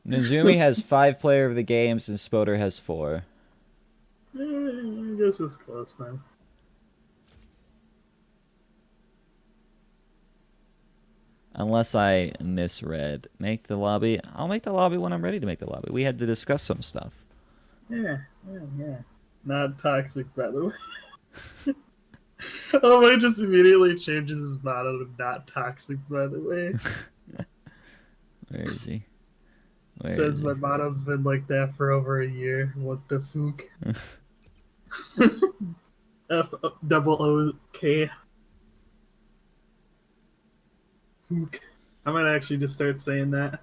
Nizumi has 5 player of the games and Spoder has 4. I guess it's close then. Unless I misread. Make the lobby. I'll make the lobby when I'm ready to make the lobby. We had to discuss some stuff. Yeah, yeah. Not toxic, by the way. Oh, he just immediately changes his motto to not toxic, by the way. Where is he? Where is Says he? my motto's been like that for over a year. What the fook? F double O K. Fook. I might actually just start saying that.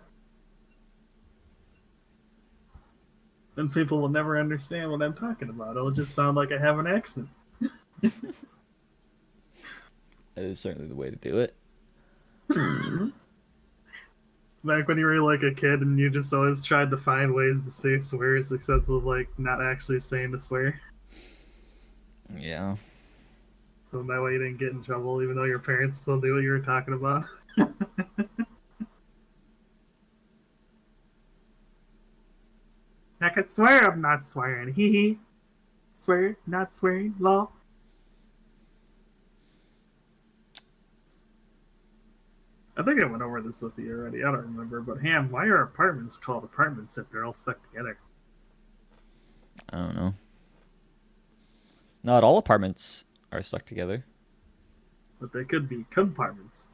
Then people will never understand what I'm talking about. It'll just sound like I have an accent. That is certainly the way to do it. Back when you were like a kid and you just always tried to find ways to say swears except with like not actually saying the swear. Yeah. So that way you didn't get in trouble even though your parents still knew what you were talking about. I could swear I'm not swearing. Hee hee. Swear, not swearing, law. I think I went over this with you already. I don't remember. But Ham, why are apartments called apartments if they're all stuck together? I don't know. Not all apartments are stuck together. But they could be compartments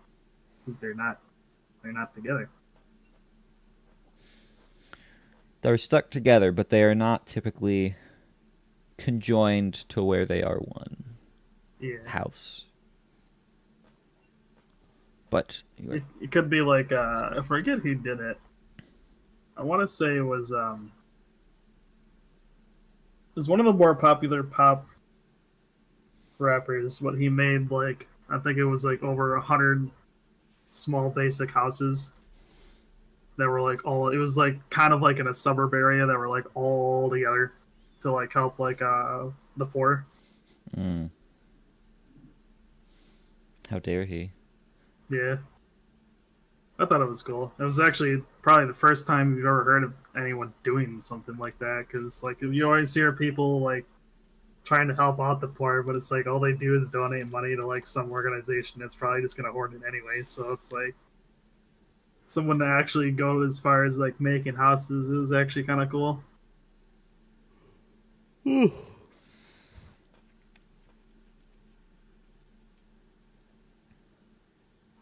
because they're not together. They're stuck together, but they are not typically conjoined to where they are one Yeah. house. But It could be like I forget who did it. I want to say it was one of the more popular pop rappers, but he made like I think it was like over 100 small basic houses that were like all it was like kind of like in a suburb area that were like all together to like help like the poor. mm, how dare he? Yeah. I thought it was cool. It was actually probably the first time you've ever heard of anyone doing something like that because like you always hear people like trying to help out the poor, but it's like all they do is donate money to like some organization that's probably just gonna hoard it anyway. So it's like someone to actually go as far as like making houses. It was actually kind of cool.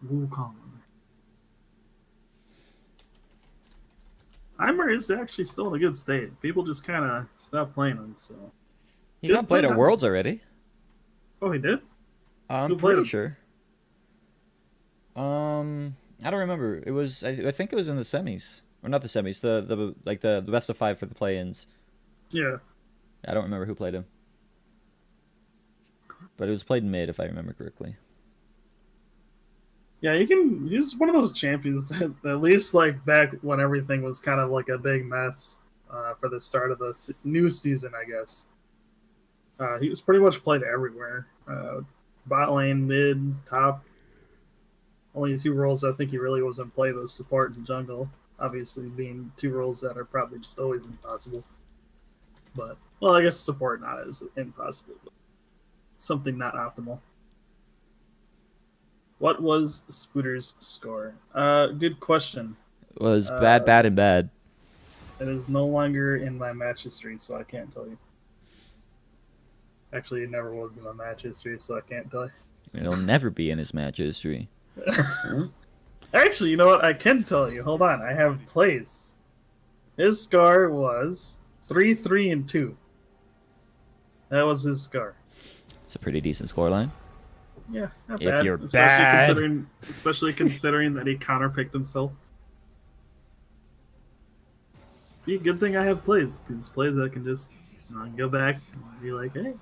Wukong. Eimer is actually still in a good state. People just kind of stopped playing him. So He who got played played at Eimer? Worlds already. Oh, he did. I'm Who played pretty him? sure. I don't remember. It was I think it was in the semis. Or not the semis, the like the best of 5 for the play-ins. Yeah. I don't remember who played him. But it was played mid if I remember correctly. Yeah, you can. He's one of those champions that, at least like back when everything was kind of like a big mess for the start of the new season, I guess. He was pretty much played everywhere. Bot lane, mid, top. Only two roles I think he really wasn't played was support and jungle. Obviously, being two roles that are probably just always impossible. But well, I guess support not as impossible, but something not optimal. What was Spooter's score? Good question. It was bad, Uh, bad, and bad. it is no longer in my match history, so I can't tell you. Actually, it never was in my match history, so I can't tell It'll never be in his match history. you. Actually, you know what? I can tell you. Hold on, I have plays. His score was 3-3-2. That was his score. It's a pretty decent scoreline. Yeah, not If bad. you're bad. Especially considering that he counterpicked himself. See, good thing I have plays because plays I can just go back and be like, hey.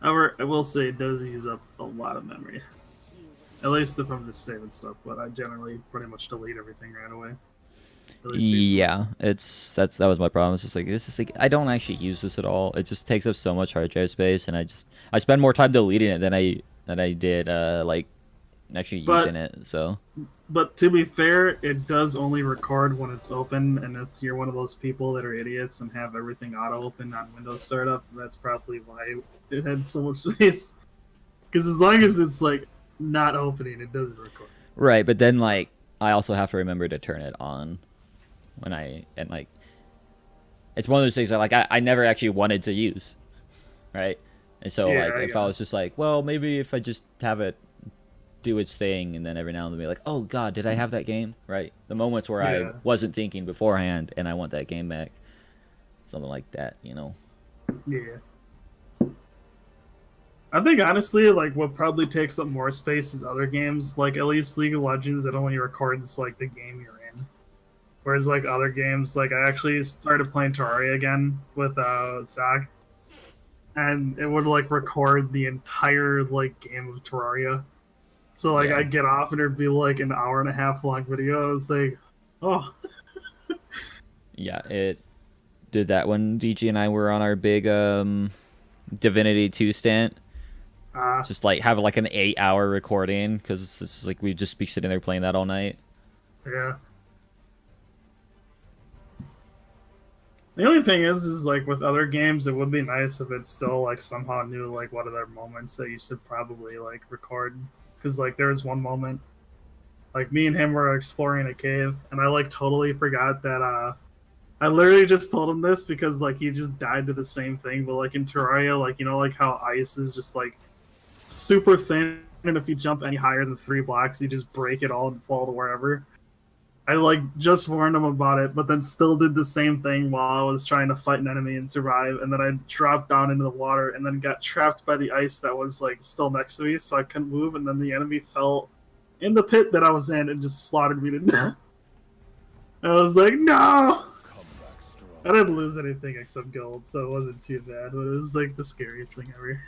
However, I will say it does use up a lot of memory. At least if I'm just saving stuff, but I generally pretty much delete everything right away. At least recently. Yeah, that was my problem. It's just like this is like I don't actually use this at all. It just takes up so much hard drive space, and I spend more time deleting it than I did like actually using But it. So but to be fair, it does only record when it's open, and if you're one of those people that are idiots and have everything auto open on Windows startup, that's probably why it had so much space. Because as long as it's like not opening, it doesn't record. right, but then So like I also have to remember to turn it on when and like it's one of those things that like I never actually wanted to use, right? And so yeah, like I if I was guess. just like, well, maybe if I just have it do its thing, and then every now and then be like, oh god, did I have that game? Right, the moments where I Yeah, wasn't thinking beforehand and I want that game back, something like that, you know. yeah. I think honestly, like what probably takes up more space is other games. Like at least League of Legends, it only records like the game you're in. Whereas like other games, like I actually started playing Terraria again with Zach, and it would like record the entire like game of Terraria. So like Yeah, I'd get off and it'd be like an hour and a half long video. I was like, oh yeah, it did that when DG and I were on our big Divinity 2 stint. uh Just like have like an 8 hour recording because it's like we'd just be sitting there playing that all night. yeah. The only thing is like with other games, it would be nice if it still like somehow knew like what are their moments that you should probably like record. Because like there was one moment, like me and him were exploring a cave, and I like totally forgot that I literally just told him this because like he just died to the same thing. But like in Terraria, like you know like how ice is just like super thin, and if you jump any higher than 3 blocks, you just break it all and fall to wherever. I like just warned him about it, but then still did the same thing while I was trying to fight an enemy and survive. And then I dropped down into the water and then got trapped by the ice that was like still next to me, so I couldn't move. And then the enemy fell in the pit that I was in and just slaughtered me to death. I was like, no. I didn't lose anything except gold, so it wasn't too bad. But it was like the scariest thing ever.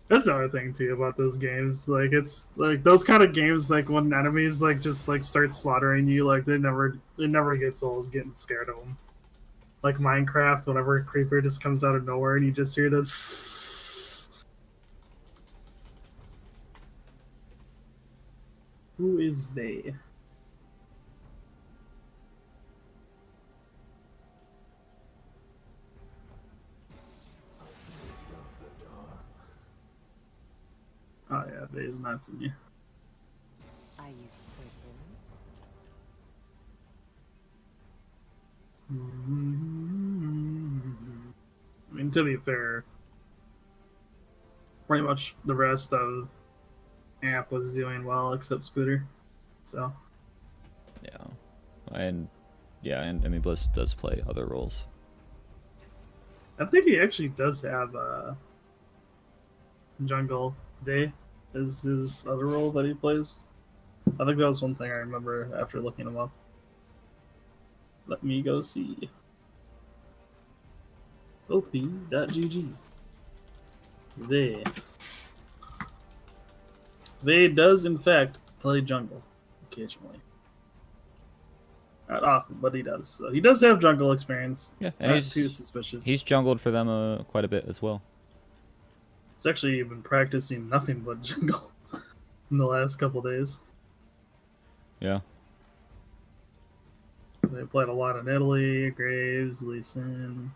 That's the other thing too about those games. Like it's like those kind of games. Like when enemies like just like start slaughtering you, like it never gets old getting scared of them. Like Minecraft, whenever a creeper just comes out of nowhere and you just hear this. Who is they? Oh yeah, they is not in you. Are you certain? I mean, to be fair, pretty much the rest of AMP was doing well except Scooter. So Yeah, and yeah, and I mean Bliss does play other roles. I think he actually does have Jungle Day is his other role that he plays. I think that was one thing I remember after looking him up. Let me go see. OP.gg. They. They does, in fact, play jungle occasionally. Not often, but he does. So he does have jungle experience. Yeah, and Not too suspicious. he's jungled for them quite a bit as well. He's actually been practicing nothing but jungle in the last couple days. Yeah. So they played a lot in Italy, Graves, Lee Sin.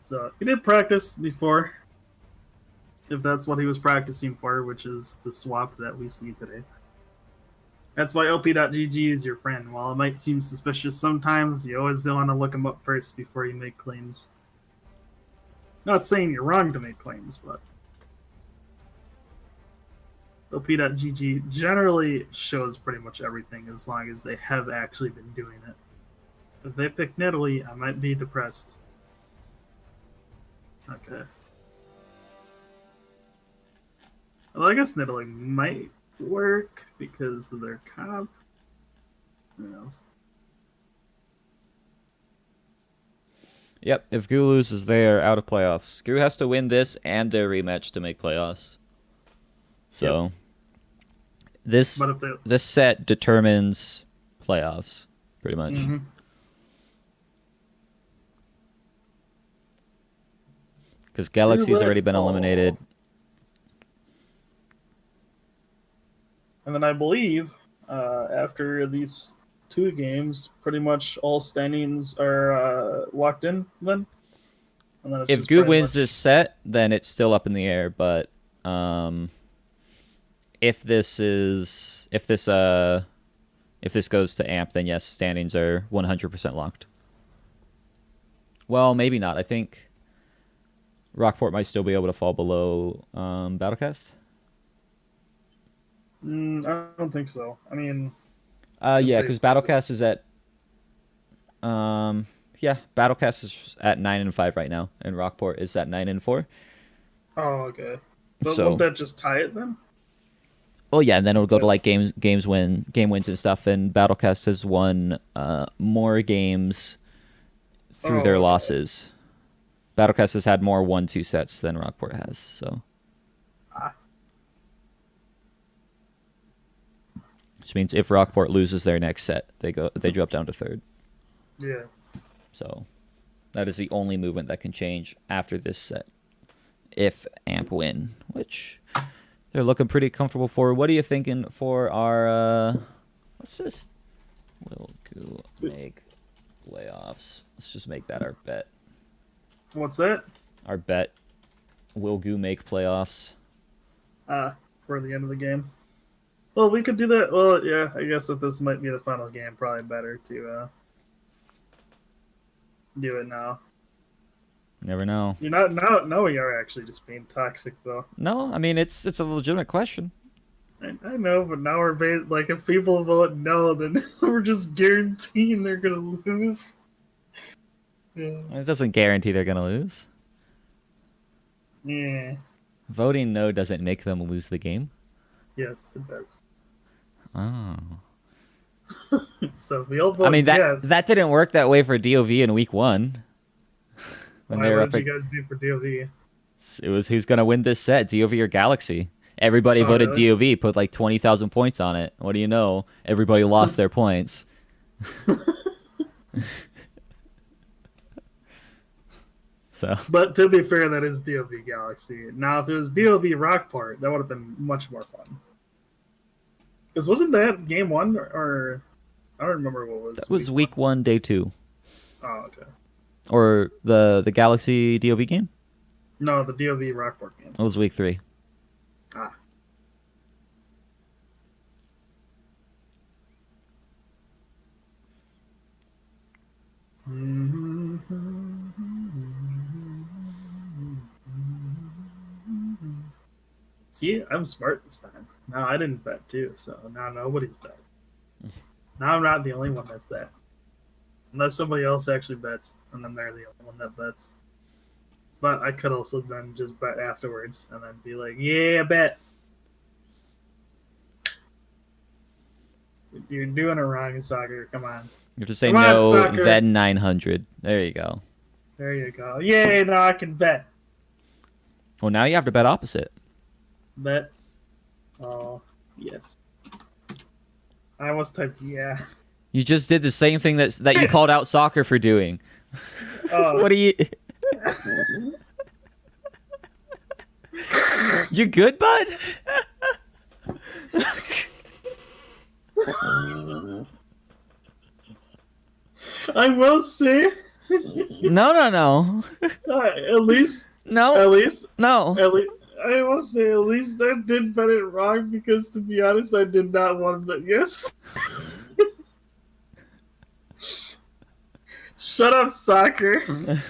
So he did practice before, if that's what he was practicing for, which is the swap that we see today. That's why OP.gg is your friend. While it might seem suspicious sometimes, you always want to look him up first before you make claims. Not saying you're wrong to make claims, but OP.gg generally shows pretty much everything as long as they have actually been doing it. If they pick Italy, I might be depressed. Okay. Well, I guess Italy might work because of their comp. Who knows? Yep. If GOO loses, they are out of playoffs. GOO has to win this and their rematch to make playoffs. So Yep. this But if they, this set determines playoffs pretty much. mm-hmm. Because Galaxy's already been eliminated. And then I believe after these 2 games, pretty much all standings are locked in then. And then it's If just GOO pretty wins much... this set, then it's still up in the air. But if this goes to AMP, then yes, standings are 100% locked. Well, maybe not. I think Rockport might still be able to fall below Battlecast. I don't think so. I mean, yeah, because Battlecast is at Battlecast is at 9-5 right now, and Rockport is at 9-4. oh, okay. But So, won't that just tie it then? well, yeah, and then it'll go to like game wins and stuff. And Battlecast has won more games through their losses. Battlecast has had more 1-2 sets than Rockport has. So, which means if Rockport loses their next set, they drop down to 3rd. Yeah. So, that is the only movement that can change after this set. If AMP win, which they're looking pretty comfortable for. What are you thinking for our? Will GOO make playoffs? Let's just make that our bet. What's that? Our bet. Will GOO make playoffs? For the end of the game. Well, we could do that. Well, yeah, I guess if this might be the final game, probably better to do it now. Never know. You're not now we are actually just being toxic though. No, I mean it's a legitimate question. I know, but now we're like if people vote no, then we're just guaranteeing they're gonna lose. Yeah. It doesn't guarantee they're gonna lose. Yeah. Voting no doesn't make them lose the game. Yes, it does. Oh. So we all vote. I mean yes. that didn't work that way for DOV in week 1. When they were what did you guys do for DOV? It was who's gonna win this set, DOV or Galaxy. Everybody voted really? DOV, put like 20,000 points on it. What do you know? Everybody lost their points. So. But to be fair, that is DOV Galaxy. Now, if it was DOV Rockport, that would have been much more fun. Because wasn't that game 1 or I don't remember what was. That was week 1, day 2. Oh, okay. Or the Galaxy DOV game? No, the DOV Rockport game. It was week 3. Ah. See, I'm smart this time. Now I didn't bet too, so now nobody's bet. Now I'm not the only one that's bet. Unless somebody else actually bets, and then they're the only one that bets. But I could also then just bet afterwards, and then be like, yeah, bet. You're doing it wrong, soccer. Come on. You have to say Come on, no, soccer. then 900. There you go. There you go. Yay, now I can bet. Well, now you have to bet opposite. Bet. Oh, yes. I almost typed yeah. You just did the same thing that you called out soccer for doing. Oh. What are you... You good, bud? I will say... No. At least... No. At least... No. I will say, at least I did bet it wrong because, to be honest, I did not want to bet yes. Shut up, soccer.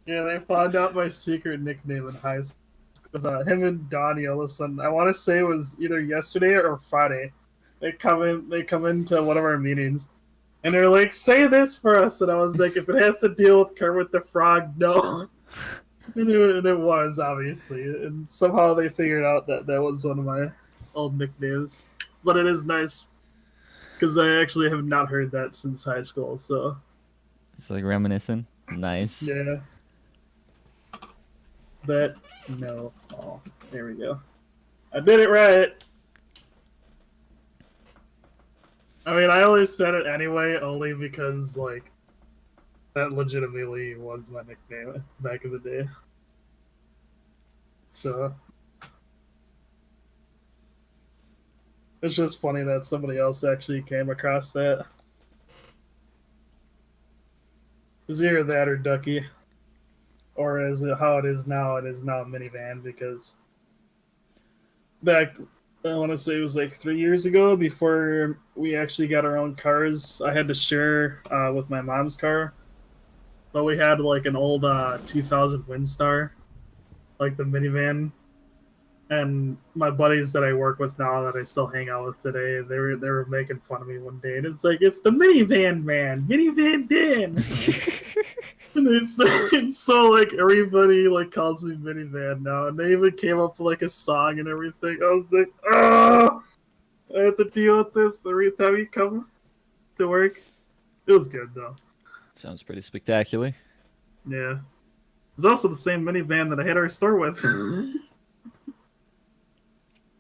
Yeah, they found out my secret nickname in high school. Because him and Donnie, all of a sudden, I want to say it was either yesterday or Friday. They come into one of our meetings, and they're like, "Say this for us," and I was like, "If it has to deal with Kermit the Frog, no." And it was, obviously. And somehow they figured out that was one of my old nicknames. But it is nice, because I actually have not heard that since high school, so... It's like reminiscing. Nice. Yeah. But, no. Oh, there we go. I did it right! I mean, I always said it anyway, only because, like... That legitimately was my nickname back in the day. So it's just funny that somebody else actually came across that. It's either that or Ducky, or is it how it is now? It is now Minivan because back, I want to say it was like 3 years ago before we actually got our own cars. I had to share with my mom's car, but we had like an old 2000 Windstar, like the minivan. And my buddies that I work with now that I still hang out with today, they were making fun of me one day, and it's like it's the minivan man, minivan Dan. And it's so like everybody like calls me minivan now, and they even came up with like a song and everything. I was like, oh, I have to deal with this every time you come to work. It was good though. Sounds pretty spectacular. Yeah, it's also the same minivan that I hit our store with.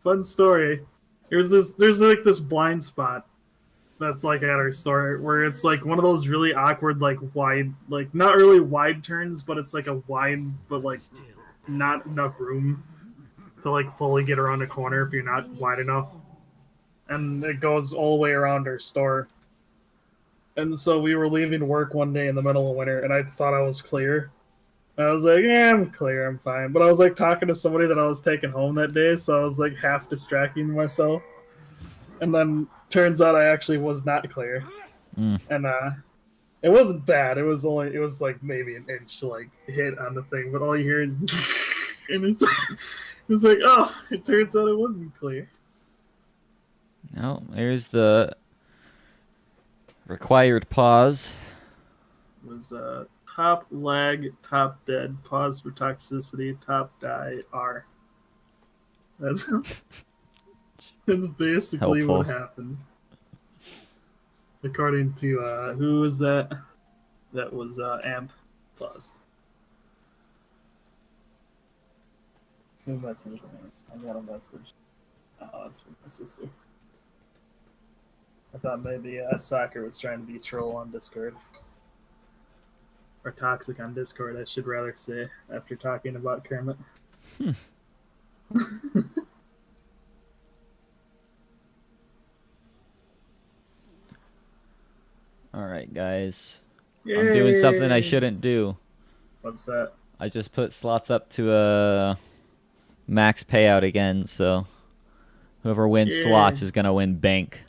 Fun story. There's like this blind spot that's like at our store where it's like one of those really awkward like wide, like not really wide turns, but it's like a wide but like not enough room to like fully get around a corner if you're not wide enough. And it goes all the way around our store. And so we were leaving work one day in the middle of winter, and I thought I was clear. I was like, yeah, I'm clear, I'm fine. But I was like talking to somebody that I was taking home that day, so I was like half distracting myself. And then turns out I actually was not clear. And it wasn't bad. It was like maybe an inch like hit on the thing, but all you hear is and it's like, oh, it turns out it wasn't clear. No, there's the required pause. It was top lag, top dead, pause for toxicity, top die, R. That's basically Helpful. what happened. According to who was that? That was AMP paused. Who messaged me? I got a message. Oh, that's from my sister. I thought maybe Soccer was trying to be troll on Discord. Or toxic on Discord, I should rather say, after talking about Kermit. Alright, guys. I'm doing something I Yay! shouldn't do. What's that? I just put slots up to a max payout again, so whoever wins Yay. slots is going to win bank.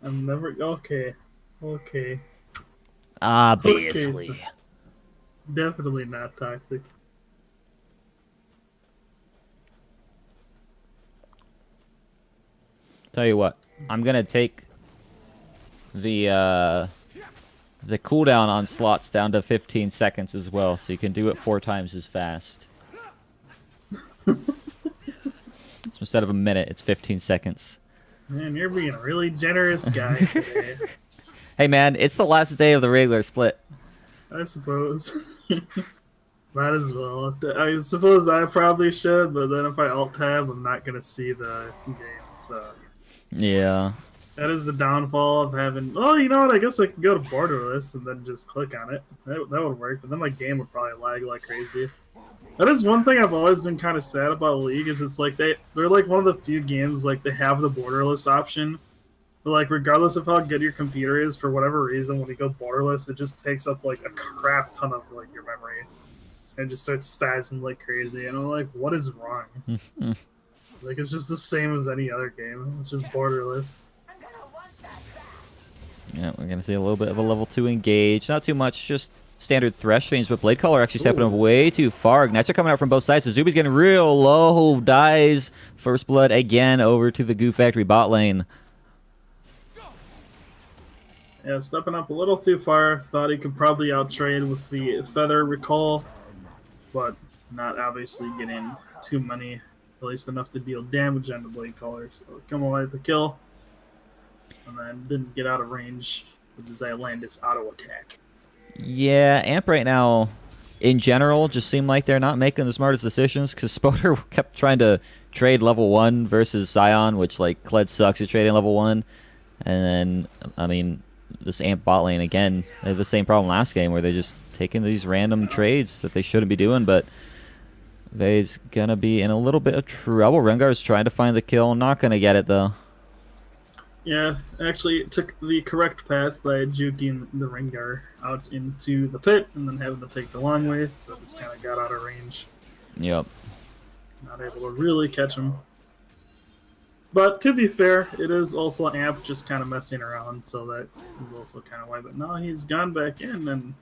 I'm never... Okay. Obviously. Okay, definitely not toxic. Tell you what, I'm going to take the cooldown on slots down to 15 seconds as well, so you can do it 4 times as fast. So instead of a minute, it's 15 seconds. Man, you're being a really generous guy today. Hey man, it's the last day of the regular split. I suppose. Might as well. I suppose I probably should, but then if I alt-tab, I'm not going to see the game, so... Yeah. That is the downfall of having... Oh, you know what? I guess I could go to borderless and then just click on it. That would work, but then my game would probably lag like crazy. That is one thing I've always been kind of sad about League, is it's like they're like one of the few games like they have the borderless option. But like regardless of how good your computer is, for whatever reason, when you go borderless, it just takes up like a crap ton of like your memory. And just starts spazzing like crazy. And I'm like, what is wrong? Like it's just the same as any other game. It's just borderless. Yeah, we're going to see a little bit of a level 2 engage. Not too much, just standard thresh range, but Blade Caller actually stepping up way too far. Ignites are coming out from both sides. So Zuby's getting real low. Dies. First blood again over to the Goo Factory bot lane. Yeah, stepping up a little too far. Thought he could probably out-trade with the Feather Recall, but not obviously getting too many, at least enough to deal damage on the Blade Caller. So come away with the kill, and then didn't get out of range with his Atlantis auto attack. Yeah, AMP right now, in general, just seem like they're not making the smartest decisions, because Spoder kept trying to trade level 1 versus Scion, which, like, Kled sucks at trading level 1. And then, I mean, this AMP bot lane again. They had the same problem last game where they're just taking these random trades that they shouldn't be doing, but Vay's gonna be in a little bit of trouble. Rengar's trying to find the kill, not gonna get it though. Yeah, actually it took the correct path by juking the Rengar out into the pit and then having to take the long way, so it just kind of got out of range. Yep. Not able to really catch him. But to be fair, it is also AMP just kind of messing around, so that is also kind of why. But now he's gone back in, and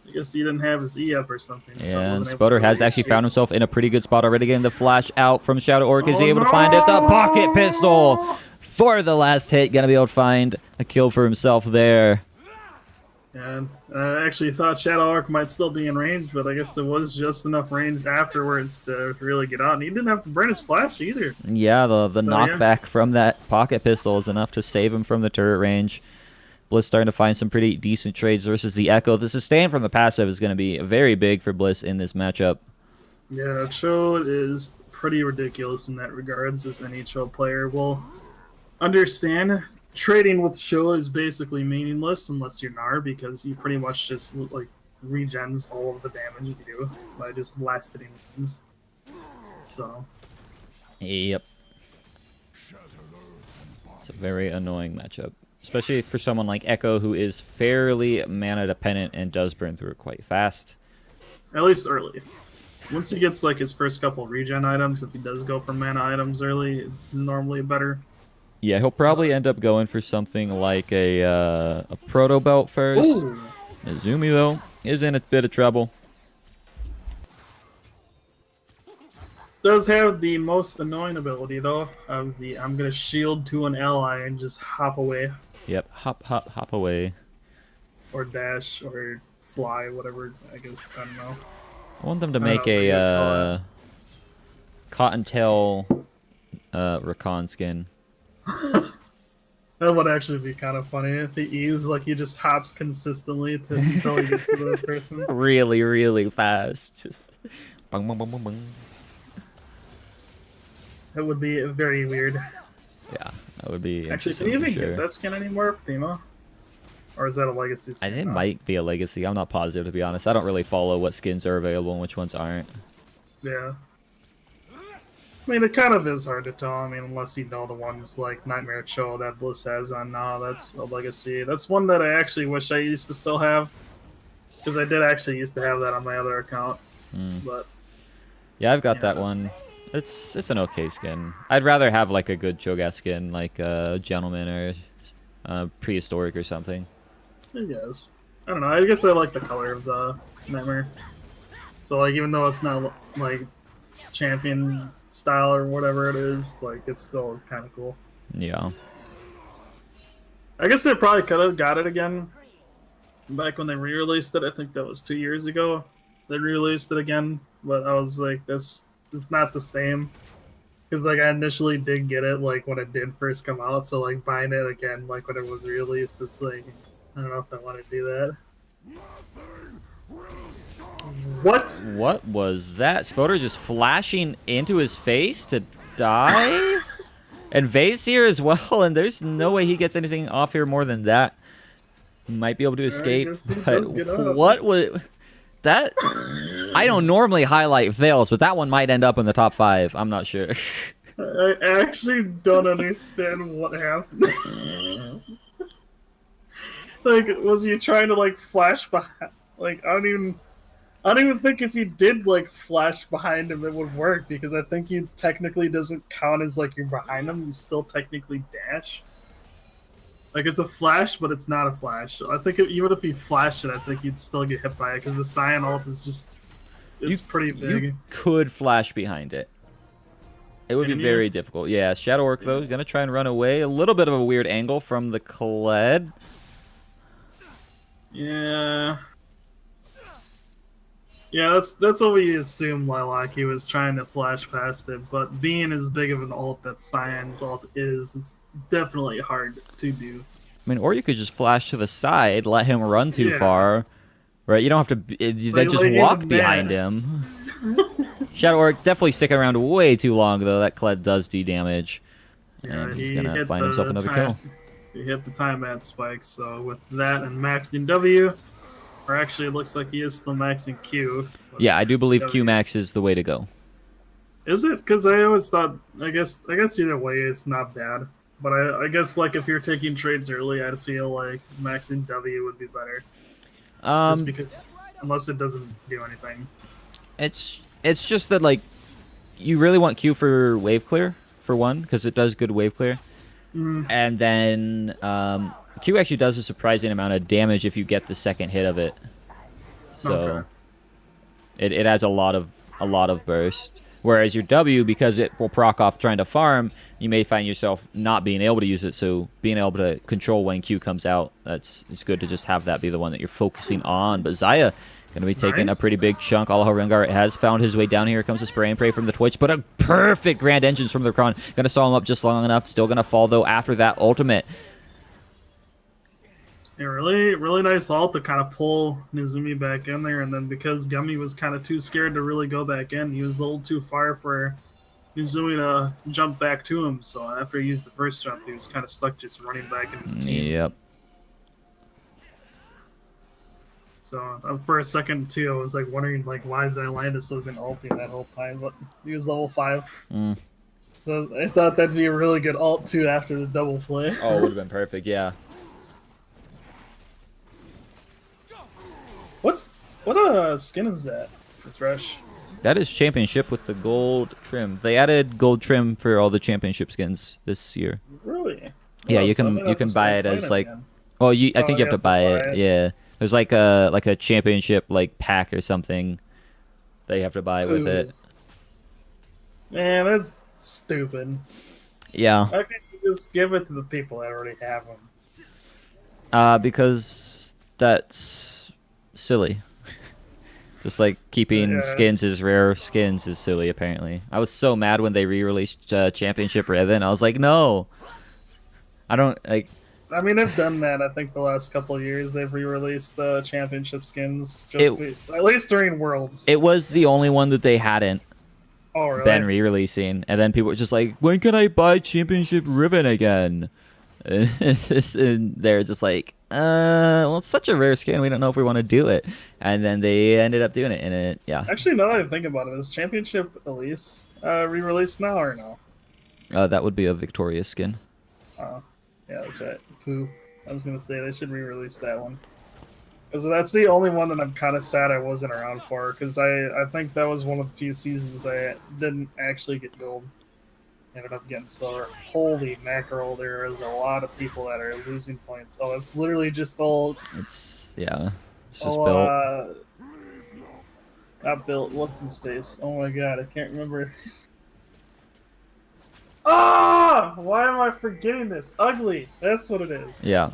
I guess he didn't have his E up or something. Yeah, so and wasn't able Spoder to has really actually chase found him. himself in a pretty good spot already. Getting the flash out from Shadow Orc. Is he Oh, able to find it? The no! pocket pistol for the last hit. Gonna be able to find a kill for himself there. And I actually thought Shadow Orc might still be in range, but I guess there was just enough range afterwards to really get out. And he didn't have to burn his flash either. Yeah, the So, yeah. knockback from that pocket pistol is enough to save him from the turret range. Bliss starting to find some pretty decent trades versus the Echo. The sustain from the passive is going to be very big for Bliss in this matchup. Yeah, Cho is pretty ridiculous in that regards, as any Cho player will understand. Trading with Cho is basically meaningless unless you're Gnar, because he pretty much just like regens all of the damage you do by just last hitting wins. So Yep. It's a very annoying matchup. Especially for someone like Echo, who is fairly mana dependent and does burn through it quite fast. at least early. Once he gets like his first couple regen items, if he does go for mana items early, it's normally better. Yeah, he'll probably end up going for something like a proto belt first. Ooh. Izumi, though, is in a bit of trouble. Does have the most annoying ability though of the I'm gonna shield to an ally and just hop away, Yep, hop, hop, hop away. or dash, or fly, whatever. I guess I don't know. I want them to I don't make know what you call a cottontail Rakan skin. That would actually be kind of funny if he E's like he just hops consistently until he gets to the person. Really, really fast. Just bung, bung, bung, bung, bung. That would be very weird. Yeah, that would be Actually, interesting can you for even sure. get that skin anymore, Timo? Or is that a legacy I skin? think it now? might be a legacy. I'm not positive, to be honest. I don't really follow what skins are available and which ones aren't. Yeah. I mean, it kind of is hard to tell. I mean, unless you know the ones like Nightmare Show that Bliss has on now. That's a legacy. That's one that I actually wish I used to still have. Because I did actually used to have that on my other account. Mm. But Yeah, I've got Yeah. that one. It's an okay skin. I'd rather have like a good Cho'Gath skin, like a Gentleman or Prehistoric or something. I guess. I don't know. I guess I like the color of the Nightmare. So, like, even though it's not, like, champion style or whatever it is, like, it's still kind of cool. Yeah. I guess they probably could have got it again back when they re-released it. I think that was 2 years ago. They re-released it again, but I was like, it's not the same. Because, like, I initially did get it, like, when it did first come out, so, like, buying it again, like, when it was released, it's like, I don't know if I want to do that. What? What was that? Spoder just flashing into his face to die? And Vay's here as well, and there's no way he gets anything off here more than that. He might be able to escape, guess he but does get up. what was... That... I don't normally highlight fails, but that one might end up in the top 5. I'm not sure. I actually don't understand what happened. Like, was he trying to, like, flash behind? Like, I don't even think if he did, like, flash behind him, it would work, because I think he technically doesn't count as, like, you're behind him. You still technically dash. Like, it's a flash, but it's not a flash. So I think even if he flashed it, I think he'd still get hit by it, because the Cyan ult is just... It's pretty big. You could flash behind it. It would Can be you? very difficult. Yeah, Shadow Orc, though, is going to try and run away. A little bit of a weird angle from the Kled. Yeah. Yeah, that's what we assumed Lilac. He was trying to flash past it, but being as big of an ult that Cyan's ult is, it's definitely hard to do. I mean, or you could just flash to the side, let him run too Yeah. far. Right, you don't have to then just like, walk even behind that. him. Shadow Orc definitely sticking around way too long, though. That Kled does do damage. Yeah, And he's he going to hit find the himself another time. kill. He hit the time at spike, so with that and maxing W, or actually it looks like he is still maxing Q. Yeah, I do believe W. Qmax is the way to go. Is it? Because I always thought, I guess either way it's not bad. But I guess like if you're taking trades early, I'd feel like maxing W would be better. Just because, unless it doesn't do anything. It's just that like you really want Q for wave clear for one because it does good wave clear, and then Q actually does a surprising amount of damage if you get the second hit of it. So it has a lot of burst. Whereas your W, because it will proc off trying to farm, you may find yourself not being able to use it. So being able to control when Q comes out, it's good to just have that be the one that you're focusing on. But Xayah going to be taking a pretty big chunk. Allaho Rengar has found his way down. Here comes a spray and pray from the Twitch, but a perfect Grand Engines from the Kron. Going to stall him up just long enough. Still going to fall, though, after that ultimate. Yeah, really nice ult to kind of pull Nizumi back in there, and then because Gummy was kind of too scared to really go back in, he was a little too far for Nizumi to jump back to him, so after he used the first jump, he was kind of stuck just running back into the team. Yep. So for a second, too, I was like wondering like why Xylandis wasn't ulting that whole time, but he was level 5. So I thought that'd be a really good ult, too, after the double play. Oh, it would have been perfect, yeah. What skin is that for Thresh? That is championship with the gold trim. They added gold trim for all the championship skins this year. Really? Yeah, Oh, you so I'm can gonna you have to can start buy it playing as like again. well I think you have to buy it. it. Yeah. There's like a championship like pack or something that you have to buy with it. Man, that's stupid. Yeah. Why can't you just give it to the people that already have them? Because that's silly. Just like keeping skins as rare skins is silly, apparently. I was so mad when they re-released Championship Ribbon. I was like, no. I don't, like... I mean, they've done that, I think, the last couple of years. They've re-released the championship skins, at least during Worlds. It was the only one that they hadn't been really? re-releasing. And then people were just like, when can I buy Championship Ribbon again? And they're just like, well, it's such a rare skin, we don't know if we want to do it. And then they ended up doing it, and yeah. Actually, now that I think about it, is Championship Elise re-released now or no? That would be a Victoria skin. Oh, yeah, that's right. Pooh. I was gonna say they should re-release that one. Because that's the only one that I'm kind of sad I wasn't around for, because I think that was one of the few seasons I didn't actually get gold. Ended up getting silver. Holy mackerel, there is a lot of people that are losing points. Oh, it's literally just all... It's just built. Not built. What's his face? Oh my god, I can't remember. Ah! Why am I forgetting this? Ugly. That's what it is. Yeah.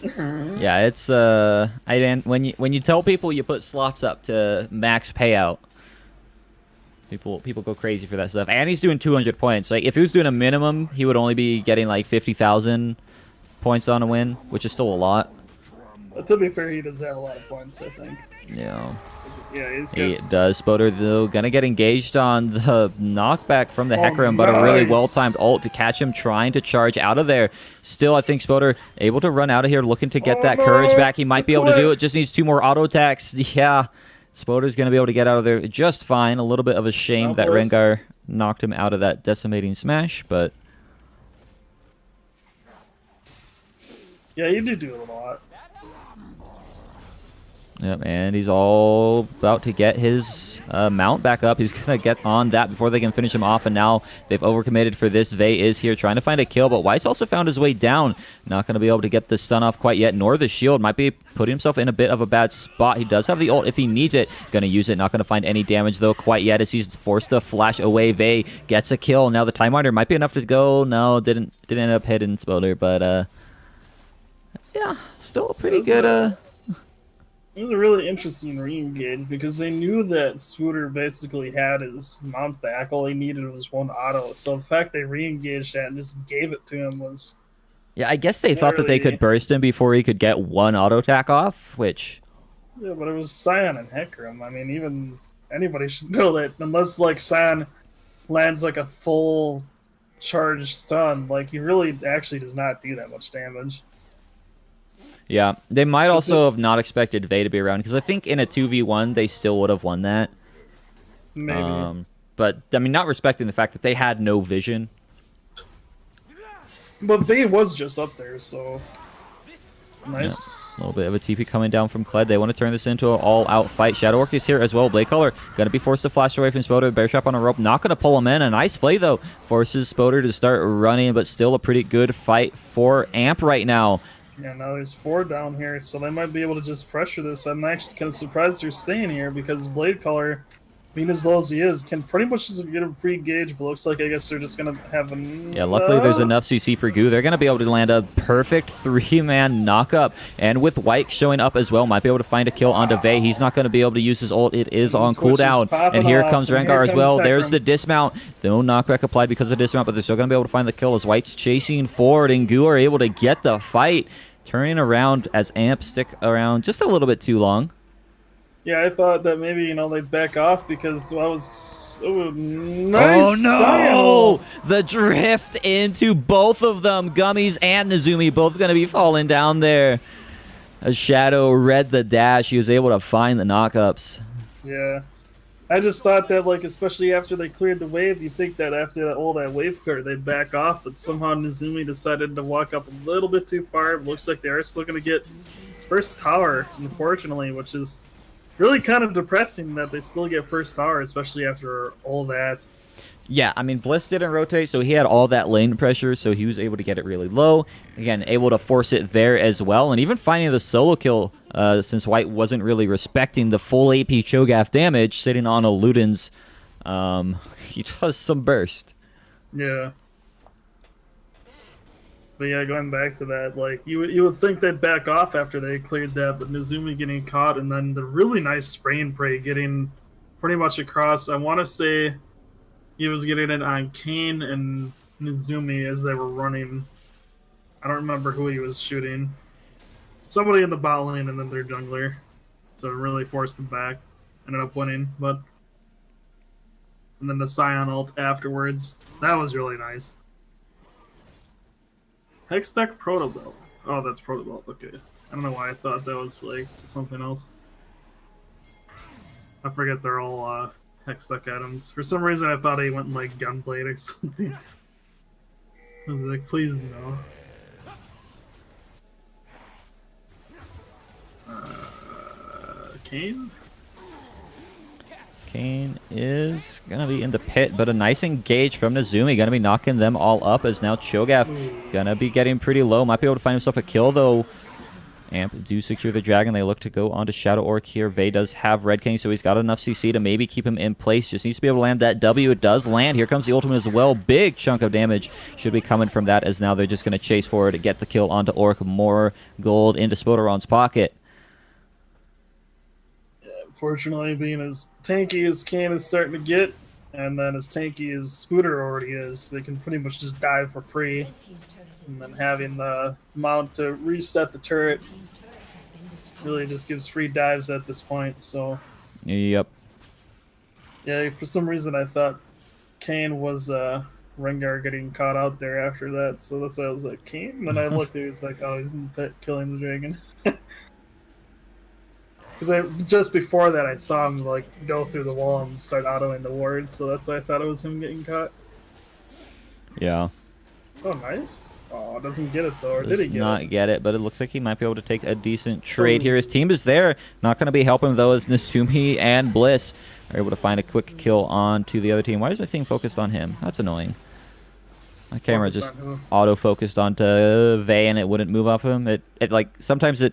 Yeah, it's when you tell people you put slots up to max payout, people go crazy for that stuff. And he's doing 200 points. Like if he was doing a minimum, he would only be getting like 50,000 points on a win, which is still a lot. But to be fair, he does have a lot of points, I think. Yeah. Yeah, he does. Spoder, though, gonna get engaged on the knockback from the Hecarim, but a really well-timed ult to catch him trying to charge out of there. Still, I think Spoder able to run out of here, looking to get that courage back. He might be able to do it. Just needs 2 more auto attacks. Yeah, Spoder's gonna be able to get out of there just fine. A little bit of a shame that Rengar knocked him out of that decimating smash, but yeah, you do a lot. Yep, and he's all about to get his mount back up. He's going to get on that before they can finish him off, and now they've overcommitted for this. Vey is here trying to find a kill, but Weiss also found his way down. Not going to be able to get the stun off quite yet, nor the shield. Might be putting himself in a bit of a bad spot. He does have the ult if he needs it. Going to use it. Not going to find any damage, though, quite yet, as he's forced to flash away. Vey gets a kill. Now the Time Miner might be enough to go. No, didn't end up hitting Spoder, but yeah, still a pretty good... It was a really interesting re-engage because they knew that Swooter basically had his mount back. All he needed was 1 auto. So the fact they re-engaged that and just gave it to him was... Yeah, I guess they thought that they could burst him before he could get 1 auto attack off, which... Yeah, but it was Sion and Hecarim. I mean, even anybody should know that unless, like, Sion lands, like, a full charge stun, like he really actually does not do that much damage. Yeah, they might also have not expected Vey to be around, because I think in a 2v1 they still would have won that. Maybe. But, I mean, not respecting the fact that they had no vision. But Vey was just up there, so nice. A little bit of a TP coming down from Kled. They want to turn this into an all-out fight. Shadow Orc is here as well. Blade Color going to be forced to flash away from Spoder. Bear Trap on a rope. Not going to pull him in. A nice play, though. Forces Spoder to start running, but still a pretty good fight for AMP right now. Yeah, now there's 4 down here, so they might be able to just pressure this. I'm actually kind of surprised they're staying here, because Blade Color, being as low as he is, can pretty much just get a free gauge, but looks like I guess they're just going to have an... Yeah, luckily there's enough CC for GOO. They're going to be able to land a perfect 3-man knockup. And with White showing up as well, might be able to find a kill onto Vey. He's not going to be able to use his ult. It is on cooldown. And here comes Rengar as well. There's the dismount. No knockback applied because of dismount, but they're still going to be able to find the kill as White's chasing forward, and GOO are able to get the fight. Turning around as AMP stick around just a little bit too long. Yeah, I thought that maybe, you know, they'd back off because I was... Oh, nice! Oh no! The drift into both of them. Gummies and Nezumi both going to be falling down there. As Shadow read the dash, he was able to find the knockups. Yeah. I just thought that, like, especially after they cleared the wave, you think that after all that wave clear, they'd back off, but somehow Nezumi decided to walk up a little bit too far. It looks like they are still going to get first tower, unfortunately, which is really kind of depressing that they still get first tower, especially after all that. Yeah, I mean, Bliss didn't rotate, so he had all that lane pressure, so he was able to get it really low. Again, able to force it there as well, and even finding the solo kill, since White wasn't really respecting the full AP Cho'Gath damage, sitting on a Luden's, he does some burst. Yeah. But yeah, going back to that, like, you would think they'd back off after they cleared that, but Nezumi getting caught, and then the really nice spray and pray getting pretty much across. I want to say he was getting it on Kane and Nezumi as they were running. I don't remember who he was shooting. Somebody in the bot lane and then their jungler. So it really forced them back. Ended up winning, but... And then the Scion ult afterwards. That was really nice. Hextech Proto Belt. Oh, that's Proto Belt. Okay. I don't know why I thought that was, like, something else. I forget they're all, Hextech items. For some reason, I thought he went, like, Gunblade or something. I was like, please no. Kane? Kane is going to be in the pit, but a nice engage from Nezumi. Going to be knocking them all up as now Cho'Gath going to be getting pretty low. Might be able to find himself a kill, though. AMP do secure the dragon. They look to go onto Shadow Orc here. Vey does have Red King, so he's got enough CC to maybe keep him in place. Just needs to be able to land that W. It does land. Here comes the ultimate as well. Big chunk of damage should be coming from that, as now they're just going to chase forward to get the kill onto Orc. More gold into Spoderon's pocket. Fortunately, being as tanky as Kane is starting to get, and then as tanky as Spooter already is, they can pretty much just dive for free. And then having the mount to reset the turret really just gives free dives at this point, so... Yep. Yeah, for some reason I thought Kane was Rengar getting caught out there after that, so that's why I was like, Kane? And then I looked and he was like, oh, he's in the pit killing the dragon. Because just before that, I saw him like go through the wall and start autoing the wards, so that's why I thought it was him getting caught. Yeah. Oh, nice. Oh, doesn't get it though, or Does did he not get it, but it looks like he might be able to take a decent trade here. His team is there. Not going to be helping, though, as Nezumi and Bliss are able to find a quick kill on to the other team. Why is my thing focused on him? That's annoying. My camera just auto-focused onto Vey, and it wouldn't move off him. It like, sometimes it...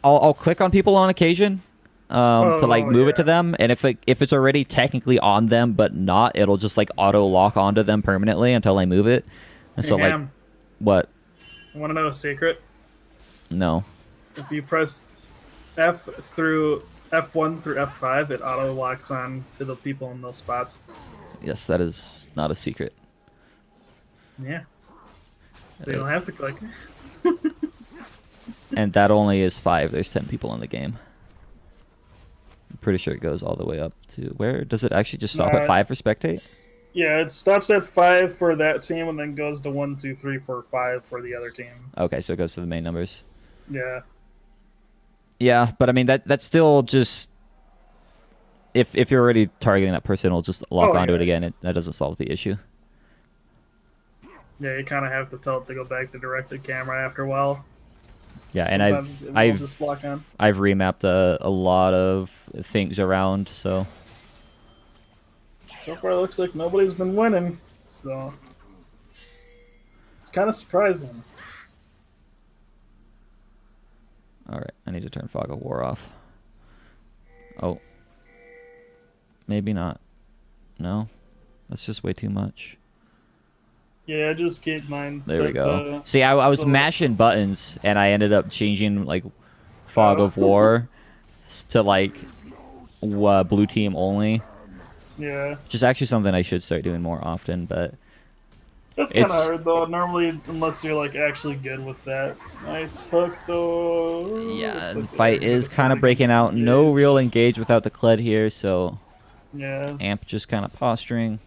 I'll click on people on occasion to like move it to them, and if it's already technically on them but not, it'll just like auto lock onto them permanently until I move it. And so like, what? You want to know a secret? No. If you press F1 through F5, it auto locks on to the people in those spots. Yes, that is not a secret. Yeah. So you don't have to click. And that only is 5. There's 10 people in the game. I'm pretty sure it goes all the way up to... Where? Does it actually just stop at 5 for spectate? Yeah, it stops at 5 for that team and then goes to 1, 2, 3, 4, 5 for the other team. Okay, so it goes to the main numbers. Yeah. Yeah, but I mean that's still just if you're already targeting that person, it'll just lock Oh, onto it yeah. again. That doesn't solve the issue. Yeah, you kind of have to tell it to go back to directed camera after a while. Yeah, and Sometimes it will just lock on. I've remapped a lot of things around, so So far, it looks like nobody's been winning. So it's kind of surprising. all right. I need to turn Fog of War off. Oh, maybe not. No, that's just way too much. Yeah, I just keep mine There we set go. to- See, I was so- mashing buttons, and I ended up changing like Fog of War to like blue team only, Yeah, which is actually something I should start doing more often. But that's kind of It's- hard though. Normally, unless you're like actually good with that. Nice hook though. yeah, Looks the like fight they're is gonna kind of send breaking against out. No engage. real engage without the Kled here, so Yeah, Amp just kind of posturing.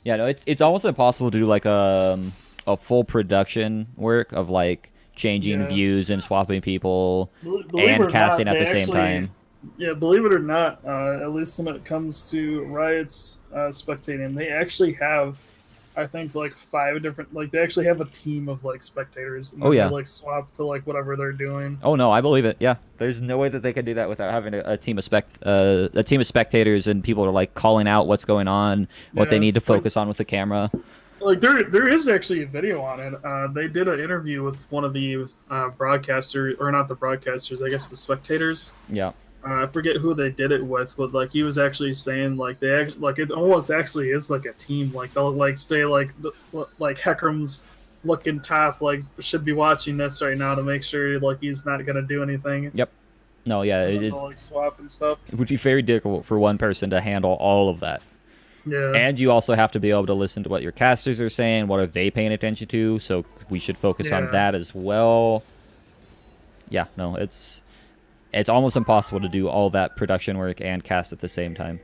Yeah, no, it's almost impossible to do like a full production work of like changing Yeah. views and swapping people Believe it and or casting not, at the they same actually- time. Yeah, believe it or not, at least when it comes to Riot's spectating, they actually have, I think, like 5 different. Like they actually have a team of like spectators. And Oh, then yeah. They, like swap to like whatever they're doing. Oh no, I believe it. Yeah, there's no way that they could do that without having a team of a team of spectators and people are like calling out what's going on, what they Yeah, need to like- focus on with the camera. Like there is actually a video on it. They did an interview with one of the broadcasters, or not the broadcasters, I guess the spectators. Yeah. I forget who they did it with, but like he was actually saying like they actually, like it almost actually is like a team. Like they'll like say like like Heckram's looking top, like should be watching this right now to make sure like he's not gonna do anything. Yep. No, yeah, And it, then is, they'll, like swap and stuff. it would be very difficult for one person to handle all of that. Yeah. And you also have to be able to listen to what your casters are saying, what are they paying attention to, so we should focus on Yeah. that as well. Yeah, no, it's almost impossible to do all that production work and cast at the same time.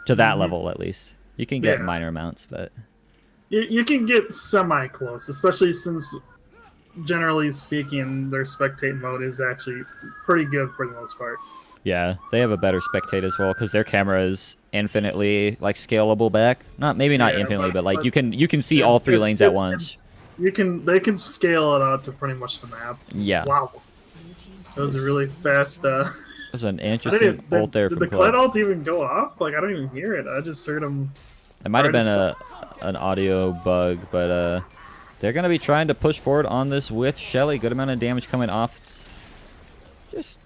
To that level, at least. You can get Yeah. minor amounts, but You can get semi close, especially since generally speaking, their spectate mode is actually pretty good for the most part. yeah, they have a better spectate as well because their camera is infinitely like scalable back. Not Yeah, infinitely, but- but like but you can see all 3 lanes at once. They can scale it out to pretty much the map. Yeah, Wow, that was a really fast. that's an I interesting didn't, bolt there did from the Cled. Kled ult even go off? Like I don't even hear it. I just heard him. It might have Or been an audio bug, but they're going to be trying to push forward on this with Shelly. Good amount of damage coming off. It's just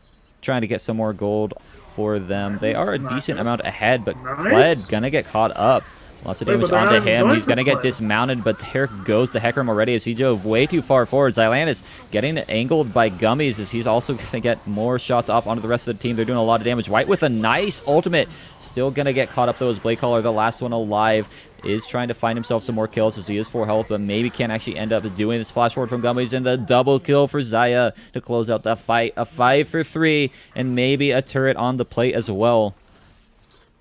trying to get some more gold for them. They are a Nice. decent amount ahead, but Nice. Kled going to get caught up. Lots of Wait, damage but they're onto not even him. going He's for going to get Kled. dismounted, but there goes the Hecarim already as he drove way too far forward. Xylantis getting angled by Gummies as he's also going to get more shots off onto the rest of the team. They're doing a lot of damage. White with a nice ultimate. Still going to get caught up though as Bladecaller, the last one alive, is trying to find himself some more kills as he is 4 health, but maybe can't actually end up doing this. Flash forward from Gummies and the double kill for Xayah to close out the fight. A 5 for 3 and maybe a turret on the plate as well.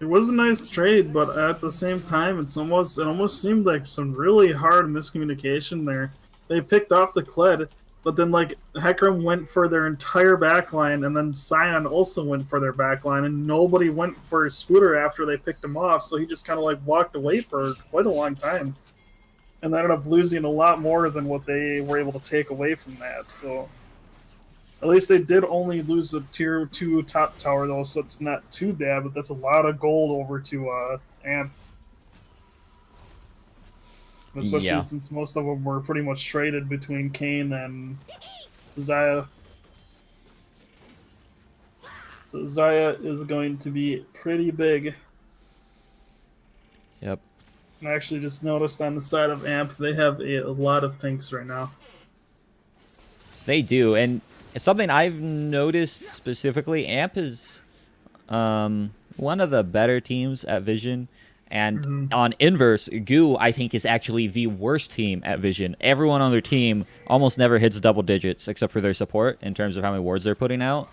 It was a nice trade, but at the same time, it almost seemed like some really hard miscommunication there. They picked off the Kled, but then like Hecarim went for their entire backline, and then Sion also went for their backline, and nobody went for Scooter after they picked him off. So he just kind of like walked away for quite a long time, and they ended up losing a lot more than what they were able to take away from that. So. At least they did only lose the tier 2 top tower though, so it's not too bad, but that's a lot of gold over to AMP. Especially Yeah. since most of them were pretty much traded between Kane and Xayah. So Xayah is going to be pretty big. Yep. I actually just noticed on the side of AMP, they have a lot of pinks right now. They do, and something I've noticed specifically, AMP is one of the better teams at Vision, and on Inverse, GOO, I think, is actually the worst team at Vision. Everyone on their team almost never hits double digits, except for their support, in terms of how many wards they're putting out.